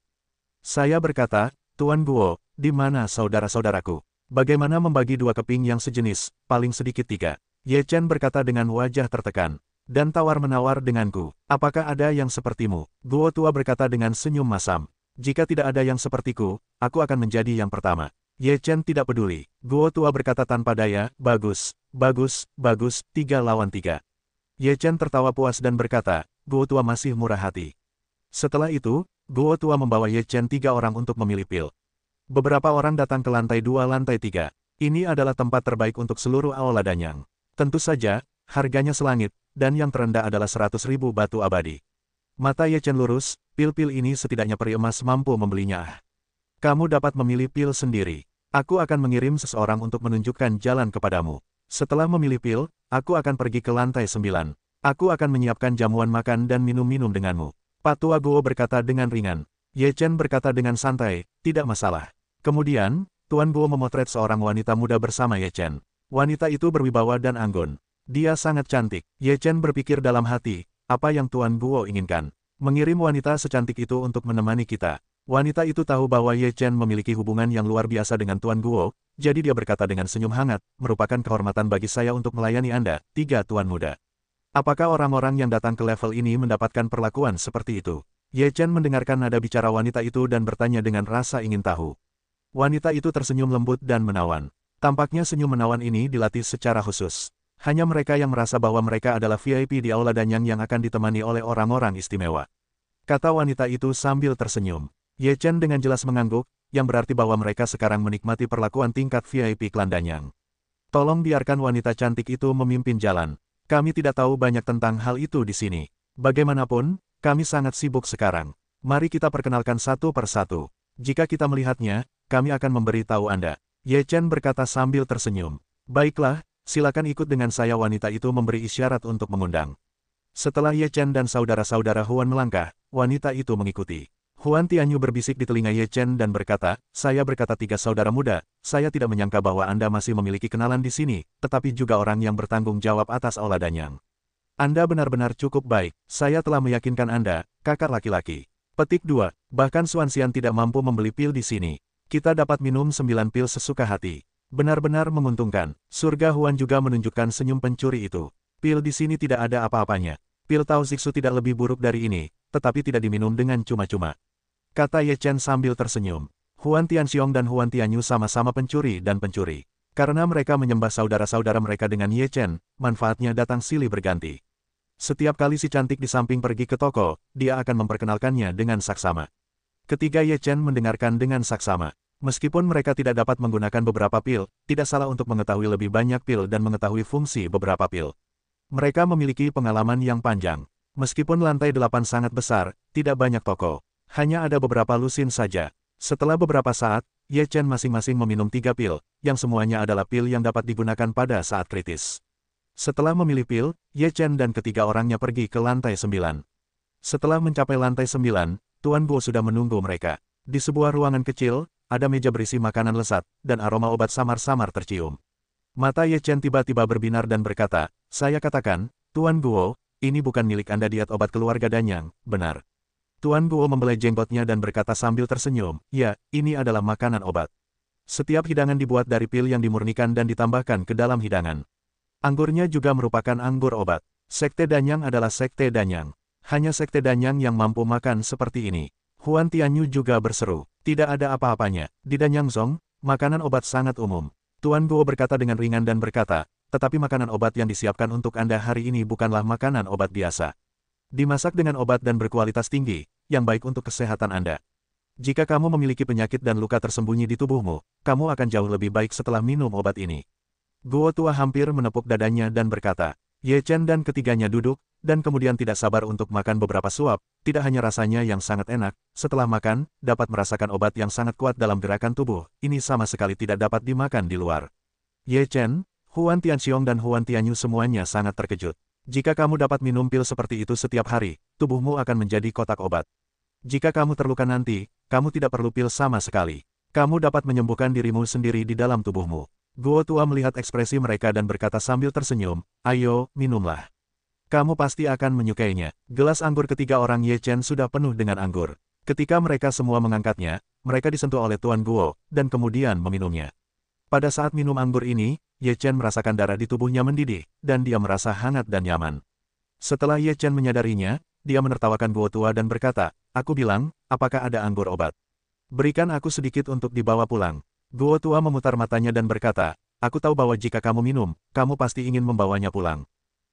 Saya berkata, Tuan Guo, di mana saudara-saudaraku? Bagaimana membagi 2 keping yang sejenis, paling sedikit 3? Ye Chen berkata dengan wajah tertekan. Dan tawar-menawar denganku, apakah ada yang sepertimu? Guo tua berkata dengan senyum masam. Jika tidak ada yang sepertiku, aku akan menjadi yang pertama. Ye Chen tidak peduli. Guo tua berkata tanpa daya, bagus, bagus, bagus, 3 lawan 3. Ye Chen tertawa puas dan berkata, Guo tua masih murah hati. Setelah itu, Guo tua membawa Ye Chen 3 orang untuk memilih pil. Beberapa orang datang ke lantai 2 lantai 3. Ini adalah tempat terbaik untuk seluruh Aula Danyang. Tentu saja, harganya selangit, dan yang terendah adalah 100.000 batu abadi. Mata Ye Chen lurus, pil-pil ini setidaknya peri emas mampu membelinya. Kamu dapat memilih pil sendiri. Aku akan mengirim seseorang untuk menunjukkan jalan kepadamu. Setelah memilih pil, aku akan pergi ke lantai 9. Aku akan menyiapkan jamuan makan dan minum-minum denganmu. Patua Guo berkata dengan ringan. Ye Chen berkata dengan santai, tidak masalah. Kemudian, Tuan Guo memotret seorang wanita muda bersama Ye Chen. Wanita itu berwibawa dan anggun. Dia sangat cantik. Ye Chen berpikir dalam hati, apa yang Tuan Guo inginkan? Mengirim wanita secantik itu untuk menemani kita. Wanita itu tahu bahwa Ye Chen memiliki hubungan yang luar biasa dengan Tuan Guo, jadi dia berkata dengan senyum hangat, merupakan kehormatan bagi saya untuk melayani Anda, 3 tuan muda. Apakah orang-orang yang datang ke level ini mendapatkan perlakuan seperti itu? Ye Chen mendengarkan nada bicara wanita itu dan bertanya dengan rasa ingin tahu. Wanita itu tersenyum lembut dan menawan. Tampaknya senyum menawan ini dilatih secara khusus. Hanya mereka yang merasa bahwa mereka adalah VIP di Aula Danyang yang akan ditemani oleh orang-orang istimewa. Kata wanita itu sambil tersenyum. Ye Chen dengan jelas mengangguk, yang berarti bahwa mereka sekarang menikmati perlakuan tingkat VIP klan Danyang. Tolong biarkan wanita cantik itu memimpin jalan. Kami tidak tahu banyak tentang hal itu di sini. Bagaimanapun, kami sangat sibuk sekarang. Mari kita perkenalkan satu persatu. Jika kita melihatnya, kami akan memberi tahu Anda. Ye Chen berkata sambil tersenyum. Baiklah, silakan ikut dengan saya. Wanita itu memberi isyarat untuk mengundang. Setelah Ye Chen dan saudara-saudara Huan melangkah, wanita itu mengikuti. Huan Tianyu berbisik di telinga Ye Chen dan berkata, saya berkata 3 saudara muda, saya tidak menyangka bahwa Anda masih memiliki kenalan di sini, tetapi juga orang yang bertanggung jawab atas Aula Danyang. Anda benar-benar cukup baik, saya telah meyakinkan Anda, kakak laki-laki. Petik 2, bahkan Xuanxian tidak mampu membeli pil di sini. Kita dapat minum 9 pil sesuka hati. Benar-benar menguntungkan. Surga Huan juga menunjukkan senyum pencuri itu. Pil di sini tidak ada apa-apanya. Pil Tao Zixu tidak lebih buruk dari ini, tetapi tidak diminum dengan cuma-cuma. Kata Ye Chen sambil tersenyum. Huan Tianxiong dan Huan Tianyu sama-sama pencuri dan pencuri. Karena mereka menyembah saudara-saudara mereka dengan Ye Chen, manfaatnya datang silih berganti. Setiap kali si cantik di samping pergi ke toko, dia akan memperkenalkannya dengan saksama. Ketiga Ye Chen mendengarkan dengan saksama. Meskipun mereka tidak dapat menggunakan beberapa pil, tidak salah untuk mengetahui lebih banyak pil dan mengetahui fungsi beberapa pil. Mereka memiliki pengalaman yang panjang. Meskipun lantai 8 sangat besar, tidak banyak toko. Hanya ada beberapa lusin saja. Setelah beberapa saat, Ye Chen masing-masing meminum 3 pil, yang semuanya adalah pil yang dapat digunakan pada saat kritis. Setelah memilih pil, Ye Chen dan ketiga orangnya pergi ke lantai 9. Setelah mencapai lantai 9, Tuan Guo sudah menunggu mereka. Di sebuah ruangan kecil, ada meja berisi makanan lezat, dan aroma obat samar-samar tercium. Mata Ye Chen tiba-tiba berbinar dan berkata, "Saya katakan, Tuan Guo, ini bukan milik Anda diet obat keluarga Danyang, benar?" Tuan Guo membelai jenggotnya dan berkata sambil tersenyum, "Ya, ini adalah makanan obat. Setiap hidangan dibuat dari pil yang dimurnikan dan ditambahkan ke dalam hidangan. Anggurnya juga merupakan anggur obat. Sekte Danyang adalah sekte Danyang. Hanya sekte Danyang yang mampu makan seperti ini." Huan Tianyu juga berseru, "Tidak ada apa-apanya. Di Danyang Zong, makanan obat sangat umum." Tuan Guo berkata dengan ringan dan berkata, "Tetapi makanan obat yang disiapkan untuk Anda hari ini bukanlah makanan obat biasa. Dimasak dengan obat dan berkualitas tinggi, yang baik untuk kesehatan Anda. Jika kamu memiliki penyakit dan luka tersembunyi di tubuhmu, kamu akan jauh lebih baik setelah minum obat ini." Guo tua hampir menepuk dadanya dan berkata, Ye Chen dan ketiganya duduk, dan kemudian tidak sabar untuk makan beberapa suap. Tidak hanya rasanya yang sangat enak, setelah makan, dapat merasakan obat yang sangat kuat dalam gerakan tubuh, ini sama sekali tidak dapat dimakan di luar. Ye Chen, Huan Tianxiong dan Huan Tianyu semuanya sangat terkejut. Jika kamu dapat minum pil seperti itu setiap hari, tubuhmu akan menjadi kotak obat. Jika kamu terluka nanti, kamu tidak perlu pil sama sekali. Kamu dapat menyembuhkan dirimu sendiri di dalam tubuhmu. Guo tua melihat ekspresi mereka dan berkata sambil tersenyum, "Ayo, minumlah. Kamu pasti akan menyukainya." Gelas anggur ketiga orang Ye Chen sudah penuh dengan anggur. Ketika mereka semua mengangkatnya, mereka disentuh oleh Tuan Guo, dan kemudian meminumnya. Pada saat minum anggur ini, Ye Chen merasakan darah di tubuhnya mendidih, dan dia merasa hangat dan nyaman. Setelah Ye Chen menyadarinya, dia menertawakan Guo tua dan berkata, "Aku bilang, apakah ada anggur obat? Berikan aku sedikit untuk dibawa pulang." Guo tua memutar matanya dan berkata, "Aku tahu bahwa jika kamu minum, kamu pasti ingin membawanya pulang.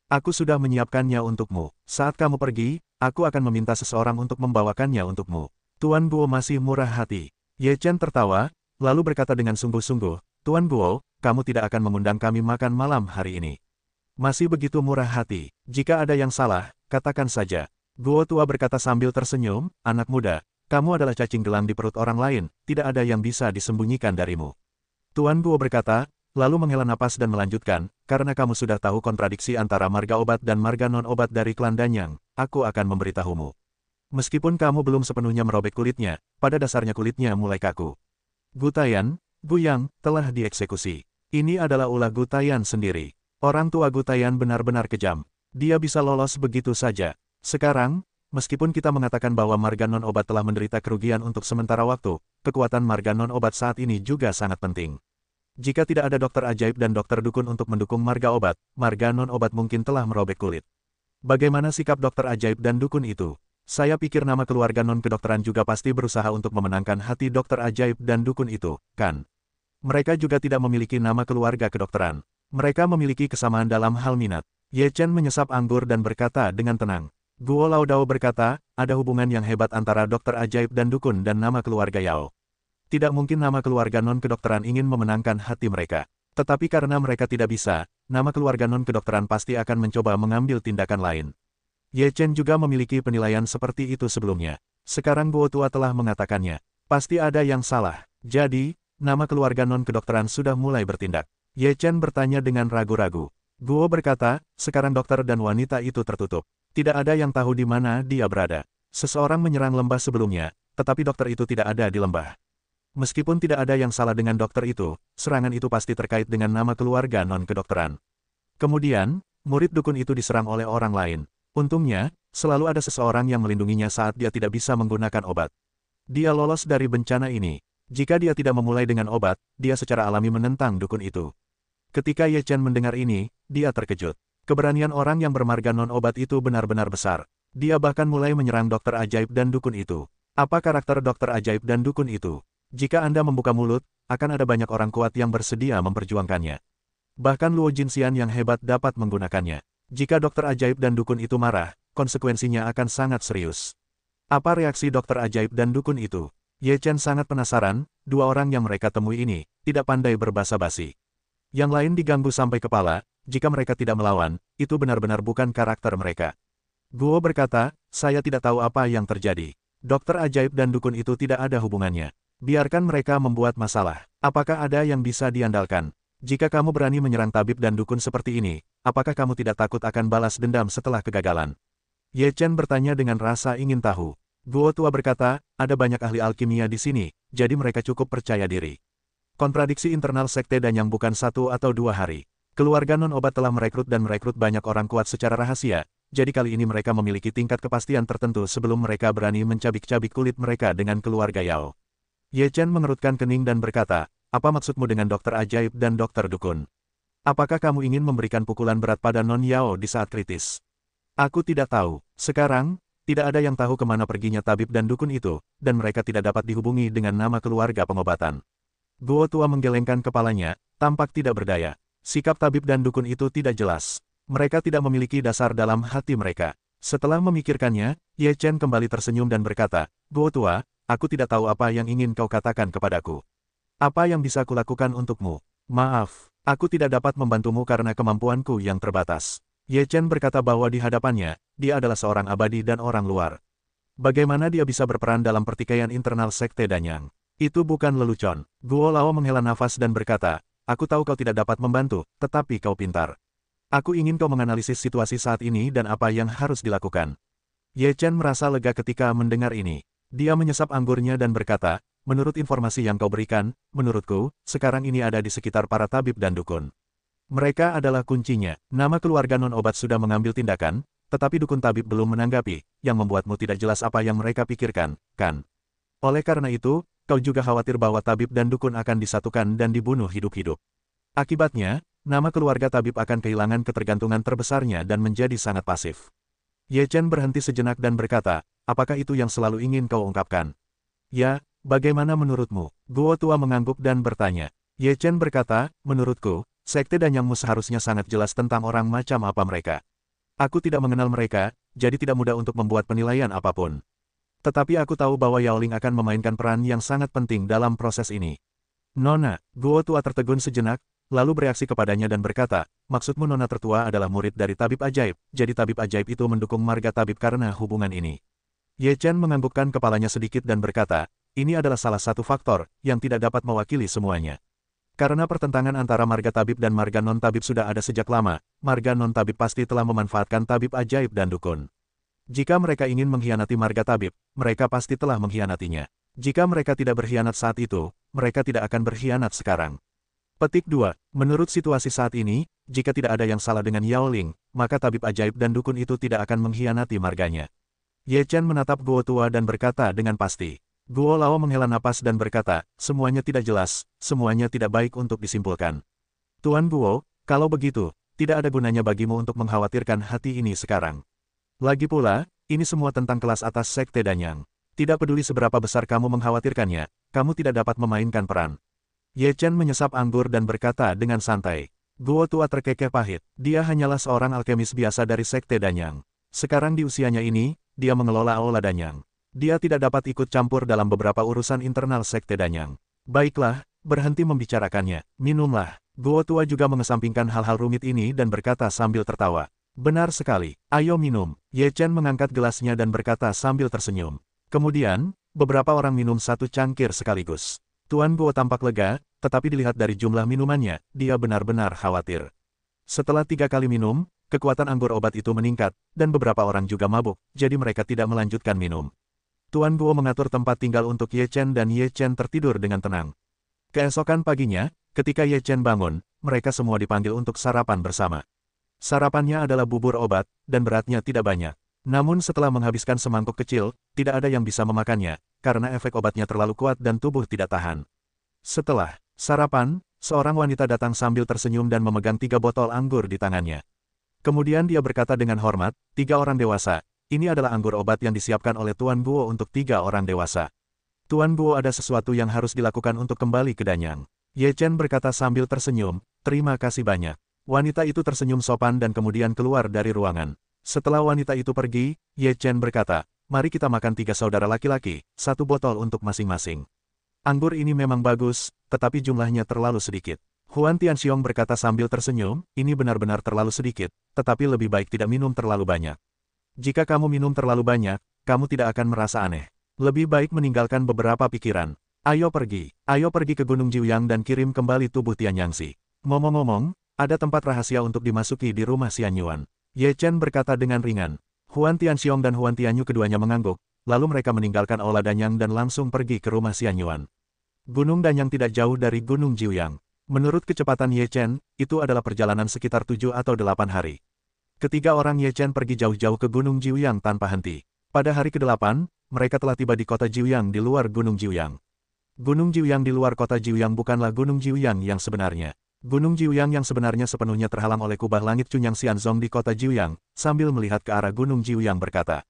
Aku sudah menyiapkannya untukmu. Saat kamu pergi, aku akan meminta seseorang untuk membawakannya untukmu." Tuan Guo masih murah hati. Ye Chen tertawa, lalu berkata dengan sungguh-sungguh, "Tuan Guo, kamu tidak akan mengundang kami makan malam hari ini. Masih begitu murah hati. Jika ada yang salah, katakan saja." Guo tua berkata sambil tersenyum, "Anak muda, kamu adalah cacing gelang di perut orang lain, tidak ada yang bisa disembunyikan darimu." Tuan Guo berkata, lalu menghela napas dan melanjutkan, "Karena kamu sudah tahu kontradiksi antara marga obat dan marga non-obat dari klan Danyang, aku akan memberitahumu. Meskipun kamu belum sepenuhnya merobek kulitnya, pada dasarnya kulitnya mulai kaku. Gutayan, Guyang, telah dieksekusi. Ini adalah ulah Gutayan sendiri. Orang tua Gutayan benar-benar kejam. Dia bisa lolos begitu saja. Sekarang, meskipun kita mengatakan bahwa marga non-obat telah menderita kerugian untuk sementara waktu, kekuatan marga non-obat saat ini juga sangat penting. Jika tidak ada dokter ajaib dan dokter dukun untuk mendukung marga obat, marga non-obat mungkin telah merobek kulit. Bagaimana sikap dokter ajaib dan dukun itu? Saya pikir nama keluarga non-kedokteran juga pasti berusaha untuk memenangkan hati dokter ajaib dan dukun itu, kan? Mereka juga tidak memiliki nama keluarga kedokteran. Mereka memiliki kesamaan dalam hal minat." Ye Chen menyesap anggur dan berkata dengan tenang. Guo Laodao berkata, "Ada hubungan yang hebat antara dokter ajaib dan dukun dan nama keluarga Yao. Tidak mungkin nama keluarga non-kedokteran ingin memenangkan hati mereka. Tetapi karena mereka tidak bisa, nama keluarga non-kedokteran pasti akan mencoba mengambil tindakan lain." Ye Chen juga memiliki penilaian seperti itu sebelumnya. Sekarang Guo tua telah mengatakannya. Pasti ada yang salah. Jadi, nama keluarga non-kedokteran sudah mulai bertindak. Ye Chen bertanya dengan ragu-ragu. Guo berkata, "Sekarang dokter dan wanita itu tertutup. Tidak ada yang tahu di mana dia berada. Seseorang menyerang lembah sebelumnya, tetapi dokter itu tidak ada di lembah. Meskipun tidak ada yang salah dengan dokter itu, serangan itu pasti terkait dengan nama keluarga non-kedokteran. Kemudian, murid dukun itu diserang oleh orang lain. Untungnya, selalu ada seseorang yang melindunginya saat dia tidak bisa menggunakan obat. Dia lolos dari bencana ini. Jika dia tidak memulai dengan obat, dia secara alami menentang dukun itu." Ketika Ye Chen mendengar ini, dia terkejut. Keberanian orang yang bermarga non-obat itu benar-benar besar. Dia bahkan mulai menyerang dokter ajaib dan dukun itu. Apa karakter dokter ajaib dan dukun itu? Jika Anda membuka mulut, akan ada banyak orang kuat yang bersedia memperjuangkannya. Bahkan Luo Jinxian yang hebat dapat menggunakannya. Jika dokter ajaib dan dukun itu marah, konsekuensinya akan sangat serius. Apa reaksi dokter ajaib dan dukun itu? Ye Chen sangat penasaran, dua orang yang mereka temui ini, tidak pandai berbasa-basi. Yang lain diganggu sampai kepala, jika mereka tidak melawan, itu benar-benar bukan karakter mereka. Guo berkata, "Saya tidak tahu apa yang terjadi. Dokter ajaib dan dukun itu tidak ada hubungannya. Biarkan mereka membuat masalah. Apakah ada yang bisa diandalkan? Jika kamu berani menyerang tabib dan dukun seperti ini, apakah kamu tidak takut akan balas dendam setelah kegagalan? Ye Chen bertanya dengan rasa ingin tahu. Guo tua berkata, ada banyak ahli alkimia di sini, jadi mereka cukup percaya diri. Kontradiksi internal Sekte Danyang bukan 1 atau 2 hari. Keluarga non-obat telah merekrut dan merekrut banyak orang kuat secara rahasia, jadi kali ini mereka memiliki tingkat kepastian tertentu sebelum mereka berani mencabik-cabik kulit mereka dengan keluarga Yao. Ye Chen mengerutkan kening dan berkata, apa maksudmu dengan dokter ajaib dan dokter dukun? Apakah kamu ingin memberikan pukulan berat pada Non Yao di saat kritis? Aku tidak tahu. Sekarang, tidak ada yang tahu kemana perginya tabib dan dukun itu, dan mereka tidak dapat dihubungi dengan nama keluarga pengobatan. Guo tua menggelengkan kepalanya, tampak tidak berdaya. Sikap tabib dan dukun itu tidak jelas. Mereka tidak memiliki dasar dalam hati mereka. Setelah memikirkannya, Ye Chen kembali tersenyum dan berkata, Guo tua, aku tidak tahu apa yang ingin kau katakan kepadaku. Apa yang bisa kulakukan untukmu? Maaf, aku tidak dapat membantumu karena kemampuanku yang terbatas. Ye Chen berkata bahwa di hadapannya, dia adalah seorang abadi dan orang luar. Bagaimana dia bisa berperan dalam pertikaian internal Sekte Danyang? Itu bukan lelucon. Guo Lao menghela nafas dan berkata, aku tahu kau tidak dapat membantu, tetapi kau pintar. Aku ingin kau menganalisis situasi saat ini dan apa yang harus dilakukan. Ye Chen merasa lega ketika mendengar ini. Dia menyesap anggurnya dan berkata, menurut informasi yang kau berikan, menurutku, sekarang ini ada di sekitar para tabib dan dukun. Mereka adalah kuncinya. Nama keluarga non-obat sudah mengambil tindakan, tetapi dukun tabib belum menanggapi, yang membuatmu tidak jelas apa yang mereka pikirkan, kan? Oleh karena itu, kau juga khawatir bahwa tabib dan dukun akan disatukan dan dibunuh hidup-hidup. Akibatnya, nama keluarga tabib akan kehilangan ketergantungan terbesarnya dan menjadi sangat pasif. Ye Chen berhenti sejenak dan berkata, apakah itu yang selalu ingin kau ungkapkan? Ya, bagaimana menurutmu? Guo tua mengangguk dan bertanya. Ye Chen berkata, menurutku, Sekte Danyangmu seharusnya sangat jelas tentang orang macam apa mereka. Aku tidak mengenal mereka, jadi tidak mudah untuk membuat penilaian apapun. Tetapi aku tahu bahwa Yao Ling akan memainkan peran yang sangat penting dalam proses ini. Nona, Guo tua tertegun sejenak, lalu bereaksi kepadanya dan berkata, maksudmu Nona tertua adalah murid dari tabib ajaib, jadi tabib ajaib itu mendukung marga tabib karena hubungan ini. Ye Chen menganggukkan kepalanya sedikit dan berkata, ini adalah salah satu faktor yang tidak dapat mewakili semuanya. Karena pertentangan antara marga tabib dan marga non-tabib sudah ada sejak lama, marga non-tabib pasti telah memanfaatkan tabib ajaib dan dukun. Jika mereka ingin mengkhianati marga tabib, mereka pasti telah mengkhianatinya. Jika mereka tidak berkhianat saat itu, mereka tidak akan berkhianat sekarang. Petik 2. Menurut situasi saat ini, jika tidak ada yang salah dengan Yao Ling, maka tabib ajaib dan dukun itu tidak akan mengkhianati marganya. Ye Chen menatap Guo tua dan berkata dengan pasti. Guo Lao menghela napas dan berkata, semuanya tidak jelas, semuanya tidak baik untuk disimpulkan. Tuan Guo, kalau begitu, tidak ada gunanya bagimu untuk mengkhawatirkan hati ini sekarang. Lagi pula, ini semua tentang kelas atas Sekte Danyang. Tidak peduli seberapa besar kamu mengkhawatirkannya, kamu tidak dapat memainkan peran. Ye Chen menyesap anggur dan berkata dengan santai. Guo tua terkekeh pahit, dia hanyalah seorang alkemis biasa dari Sekte Danyang. Sekarang di usianya ini, dia mengelola aula Danyang. Dia tidak dapat ikut campur dalam beberapa urusan internal Sekte Danyang. Baiklah, berhenti membicarakannya, minumlah. Guo tua juga mengesampingkan hal-hal rumit ini dan berkata sambil tertawa. Benar sekali, ayo minum. Ye Chen mengangkat gelasnya dan berkata sambil tersenyum. Kemudian, beberapa orang minum satu cangkir sekaligus. Tuan Guo tampak lega, tetapi dilihat dari jumlah minumannya, dia benar-benar khawatir. Setelah 3 kali minum, kekuatan anggur obat itu meningkat, dan beberapa orang juga mabuk, jadi mereka tidak melanjutkan minum. Tuan Guo mengatur tempat tinggal untuk Ye Chen dan Ye Chen tertidur dengan tenang. Keesokan paginya, ketika Ye Chen bangun, mereka semua dipanggil untuk sarapan bersama. Sarapannya adalah bubur obat, dan beratnya tidak banyak. Namun setelah menghabiskan semangkuk kecil, tidak ada yang bisa memakannya, karena efek obatnya terlalu kuat dan tubuh tidak tahan. Setelah sarapan, seorang wanita datang sambil tersenyum dan memegang 3 botol anggur di tangannya. Kemudian dia berkata dengan hormat, 3 orang dewasa. Ini adalah anggur obat yang disiapkan oleh Tuan Guo untuk 3 orang dewasa. Tuan Guo ada sesuatu yang harus dilakukan untuk kembali ke Danyang. Ye Chen berkata sambil tersenyum, terima kasih banyak. Wanita itu tersenyum sopan dan kemudian keluar dari ruangan. Setelah wanita itu pergi, Ye Chen berkata, mari kita makan 3 saudara laki-laki, 1 botol untuk masing-masing. Anggur ini memang bagus, tetapi jumlahnya terlalu sedikit. Huan Tianxiong berkata sambil tersenyum, ini benar-benar terlalu sedikit, tetapi lebih baik tidak minum terlalu banyak. Jika kamu minum terlalu banyak, kamu tidak akan merasa aneh. Lebih baik meninggalkan beberapa pikiran. Ayo pergi ke Gunung Jiuyang dan kirim kembali tubuh Tianyangsi. Ngomong-ngomong, ada tempat rahasia untuk dimasuki di rumah Xian Yuan. Ye Chen berkata dengan ringan. Huan Tianxiong dan Huan Tianyu keduanya mengangguk, lalu mereka meninggalkan Aula Danyang dan langsung pergi ke rumah Xian Yuan. Gunung Danyang tidak jauh dari Gunung Jiuyang. Menurut kecepatan Ye Chen, itu adalah perjalanan sekitar 7 atau 8 hari. Ketiga orang Ye Chen pergi jauh-jauh ke Gunung Jiuyang tanpa henti. Pada hari ke-8, mereka telah tiba di kota Jiuyang di luar Gunung Jiuyang. Gunung Jiuyang di luar kota Jiuyang bukanlah Gunung Jiuyang yang sebenarnya. Gunung Jiuyang yang sebenarnya sepenuhnya terhalang oleh kubah langit Cunyang Xianzong di kota Jiuyang, sambil melihat ke arah Gunung Jiuyang berkata.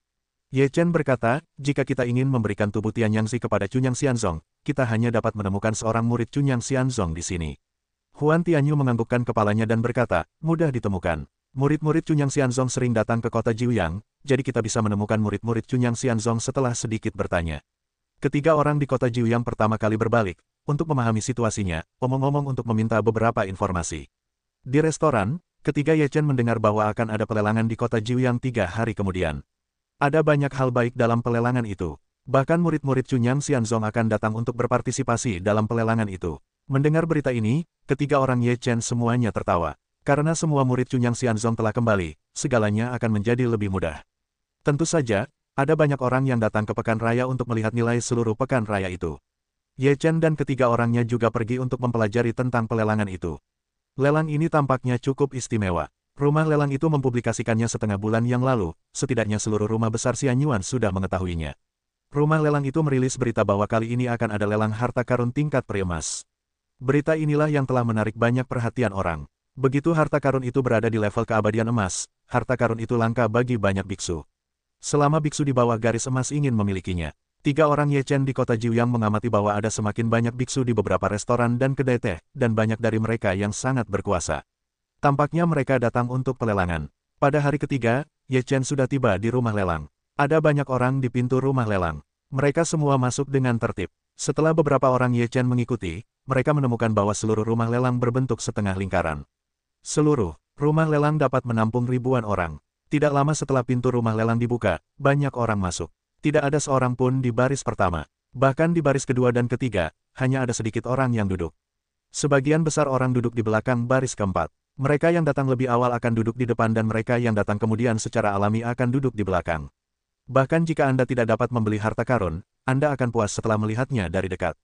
Ye Chen berkata, jika kita ingin memberikan tubuh Tianyangzi kepada Cunyang Xianzong, kita hanya dapat menemukan seorang murid Cunyang Xianzong di sini. Huan Tianyu menganggukkan kepalanya dan berkata, mudah ditemukan. Murid-murid Cunyang Xianzong sering datang ke kota Jiuyang, jadi kita bisa menemukan murid-murid Cunyang Xianzong setelah sedikit bertanya. Ketiga orang di kota Jiuyang pertama kali berbalik, untuk memahami situasinya, omong-omong untuk meminta beberapa informasi. Di restoran, ketiga Ye Chen mendengar bahwa akan ada pelelangan di kota Jiuyang 3 hari kemudian. Ada banyak hal baik dalam pelelangan itu. Bahkan murid-murid Cunyang Xianzong akan datang untuk berpartisipasi dalam pelelangan itu. Mendengar berita ini, ketiga orang Ye Chen semuanya tertawa. Karena semua murid Cunyang Xianzong telah kembali, segalanya akan menjadi lebih mudah. Tentu saja, ada banyak orang yang datang ke Pekan Raya untuk melihat nilai seluruh Pekan Raya itu. Ye Chen dan ketiga orangnya juga pergi untuk mempelajari tentang pelelangan itu. Lelang ini tampaknya cukup istimewa. Rumah lelang itu mempublikasikannya setengah bulan yang lalu, setidaknya seluruh rumah besar Xian Yuan sudah mengetahuinya. Rumah lelang itu merilis berita bahwa kali ini akan ada lelang harta karun tingkat peri emas. Berita inilah yang telah menarik banyak perhatian orang. Begitu harta karun itu berada di level keabadian emas, harta karun itu langka bagi banyak biksu. Selama biksu di bawah garis emas ingin memilikinya, tiga orang Ye Chen di kota Jiuyang mengamati bahwa ada semakin banyak biksu di beberapa restoran dan kedai teh, dan banyak dari mereka yang sangat berkuasa. Tampaknya mereka datang untuk pelelangan. Pada hari ketiga, Ye Chen sudah tiba di rumah lelang. Ada banyak orang di pintu rumah lelang. Mereka semua masuk dengan tertib. Setelah beberapa orang Ye Chen mengikuti, mereka menemukan bahwa seluruh rumah lelang berbentuk setengah lingkaran. Seluruh rumah lelang dapat menampung ribuan orang. Tidak lama setelah pintu rumah lelang dibuka, banyak orang masuk. Tidak ada seorang pun di baris pertama. Bahkan di baris kedua dan ketiga, hanya ada sedikit orang yang duduk. Sebagian besar orang duduk di belakang baris keempat. Mereka yang datang lebih awal akan duduk di depan dan mereka yang datang kemudian secara alami akan duduk di belakang. Bahkan jika Anda tidak dapat membeli harta karun, Anda akan puas setelah melihatnya dari dekat.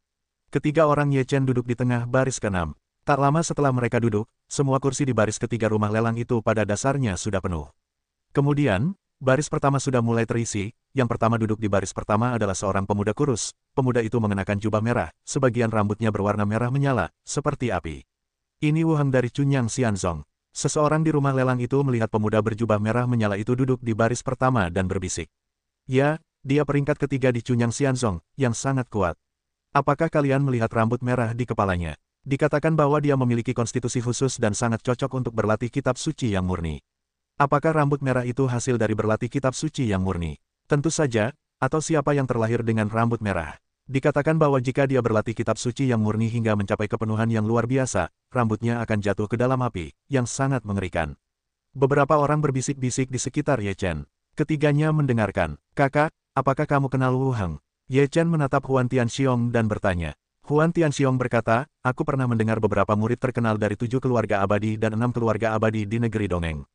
Ketiga orang Ye Chen duduk di tengah baris ke-6. Tak lama setelah mereka duduk, semua kursi di baris ketiga rumah lelang itu pada dasarnya sudah penuh. Kemudian, baris pertama sudah mulai terisi. Yang pertama duduk di baris pertama adalah seorang pemuda kurus. Pemuda itu mengenakan jubah merah, sebagian rambutnya berwarna merah menyala, seperti api. Ini Wu Heng dari Cunyang Xianzong. Seseorang di rumah lelang itu melihat pemuda berjubah merah menyala itu duduk di baris pertama dan berbisik. Ya, dia peringkat ketiga di Cunyang Xianzong, yang sangat kuat. Apakah kalian melihat rambut merah di kepalanya? Dikatakan bahwa dia memiliki konstitusi khusus dan sangat cocok untuk berlatih kitab suci yang murni. Apakah rambut merah itu hasil dari berlatih kitab suci yang murni? Tentu saja, atau siapa yang terlahir dengan rambut merah. Dikatakan bahwa jika dia berlatih kitab suci yang murni hingga mencapai kepenuhan yang luar biasa, rambutnya akan jatuh ke dalam api, yang sangat mengerikan. Beberapa orang berbisik-bisik di sekitar Ye Chen. Ketiganya mendengarkan. Kakak, apakah kamu kenal Wu Heng? Ye Chen menatap Huan Tianxiong dan bertanya. Huan Tianxiong berkata, aku pernah mendengar beberapa murid terkenal dari 7 keluarga abadi dan 6 keluarga abadi di negeri dongeng.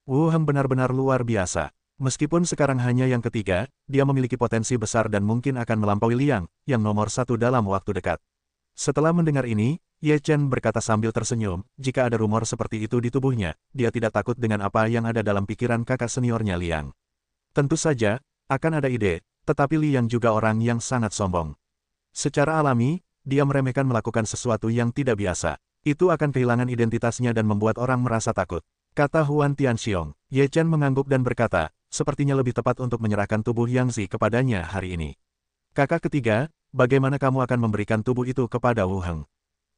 Wu Heng benar-benar luar biasa. Meskipun sekarang hanya yang ketiga, dia memiliki potensi besar dan mungkin akan melampaui Liang, yang nomor 1 dalam waktu dekat. Setelah mendengar ini, Ye Chen berkata sambil tersenyum, jika ada rumor seperti itu di tubuhnya, dia tidak takut dengan apa yang ada dalam pikiran kakak seniornya Liang. Tentu saja, akan ada ide, tetapi Liang juga orang yang sangat sombong. Secara alami, dia meremehkan melakukan sesuatu yang tidak biasa. Itu akan kehilangan identitasnya dan membuat orang merasa takut. Kata Huan Tianxiong. Ye Chen mengangguk dan berkata, sepertinya lebih tepat untuk menyerahkan tubuh Yangzi kepadanya hari ini. Kakak ketiga, bagaimana kamu akan memberikan tubuh itu kepada Wu Heng?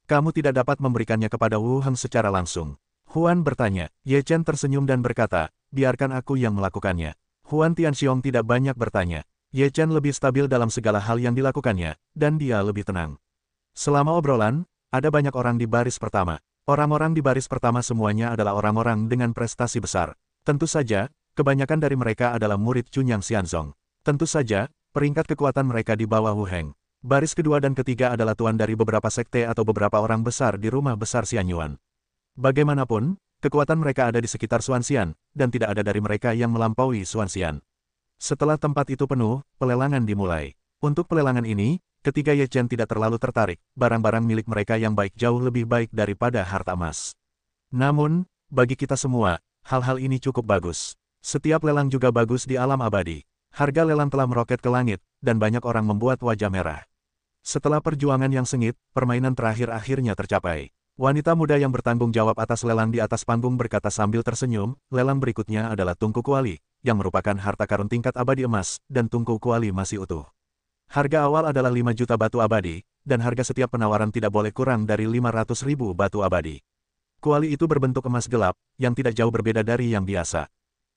Kamu tidak dapat memberikannya kepada Wu Heng secara langsung. Huan bertanya. Ye Chen tersenyum dan berkata, biarkan aku yang melakukannya. Huan Tianxiong tidak banyak bertanya. Ye Chen lebih stabil dalam segala hal yang dilakukannya, dan dia lebih tenang. Selama obrolan, ada banyak orang di baris pertama. Orang-orang di baris pertama semuanya adalah orang-orang dengan prestasi besar. Tentu saja, kebanyakan dari mereka adalah murid Cunyang Xianzong. Tentu saja, peringkat kekuatan mereka di bawah Wu Heng. Baris kedua dan ketiga adalah tuan dari beberapa sekte atau beberapa orang besar di rumah besar Xian Yuan. Bagaimanapun, kekuatan mereka ada di sekitar Xuanxian, dan tidak ada dari mereka yang melampaui Xuanxian. Setelah tempat itu penuh, pelelangan dimulai. Untuk pelelangan ini, ketiga Ye Chen tidak terlalu tertarik, barang-barang milik mereka yang baik jauh lebih baik daripada harta emas. Namun, bagi kita semua, hal-hal ini cukup bagus. Setiap lelang juga bagus di alam abadi. Harga lelang telah meroket ke langit, dan banyak orang membuat wajah merah. Setelah perjuangan yang sengit, permainan terakhir akhirnya tercapai. Wanita muda yang bertanggung jawab atas lelang di atas panggung berkata sambil tersenyum, lelang berikutnya adalah tungku kuali, yang merupakan harta karun tingkat abadi emas, dan tungku kuali masih utuh. Harga awal adalah 5 juta batu abadi, dan harga setiap penawaran tidak boleh kurang dari 500.000 batu abadi. Kuali itu berbentuk emas gelap, yang tidak jauh berbeda dari yang biasa.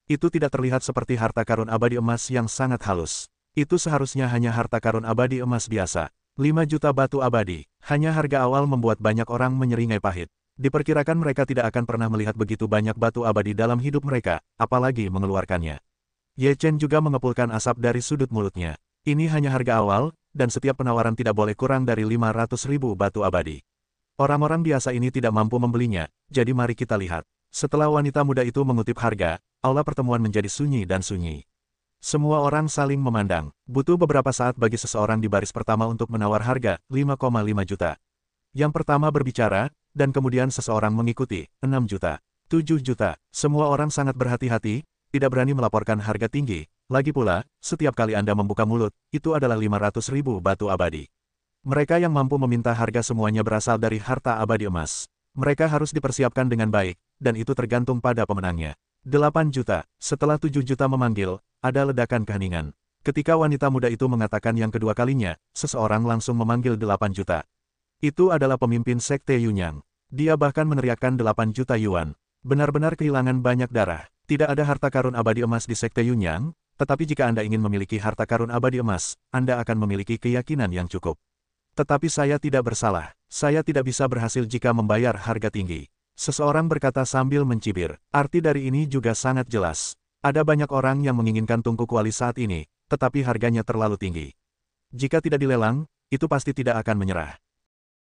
Itu tidak terlihat seperti harta karun abadi emas yang sangat halus. Itu seharusnya hanya harta karun abadi emas biasa. 5 juta batu abadi, hanya harga awal membuat banyak orang menyeringai pahit. Diperkirakan mereka tidak akan pernah melihat begitu banyak batu abadi dalam hidup mereka, apalagi mengeluarkannya. Ye Chen juga mengepulkan asap dari sudut mulutnya. Ini hanya harga awal, dan setiap penawaran tidak boleh kurang dari 500.000 batu abadi. Orang-orang biasa ini tidak mampu membelinya, jadi mari kita lihat. Setelah wanita muda itu mengutip harga, aula pertemuan menjadi sunyi dan sunyi. Semua orang saling memandang. Butuh beberapa saat bagi seseorang di baris pertama untuk menawar harga 5,5 juta. Yang pertama berbicara, dan kemudian seseorang mengikuti, 6 juta, 7 juta. Semua orang sangat berhati-hati, tidak berani melaporkan harga tinggi. Lagi pula, setiap kali Anda membuka mulut, itu adalah 500.000 batu abadi. Mereka yang mampu meminta harga semuanya berasal dari harta abadi emas. Mereka harus dipersiapkan dengan baik, dan itu tergantung pada pemenangnya. 8 juta. Setelah 7 juta memanggil, ada ledakan keheningan. Ketika wanita muda itu mengatakan yang kedua kalinya, seseorang langsung memanggil 8 juta. Itu adalah pemimpin sekte Yunyang. Dia bahkan meneriakkan 8 juta yuan. Benar-benar kehilangan banyak darah. Tidak ada harta karun abadi emas di sekte Yunyang, tetapi jika Anda ingin memiliki harta karun abadi emas, Anda akan memiliki keyakinan yang cukup. Tetapi saya tidak bersalah. Saya tidak bisa berhasil jika membayar harga tinggi. Seseorang berkata sambil mencibir. Arti dari ini juga sangat jelas. Ada banyak orang yang menginginkan tungku kuali saat ini, tetapi harganya terlalu tinggi. Jika tidak dilelang, itu pasti tidak akan menyerah.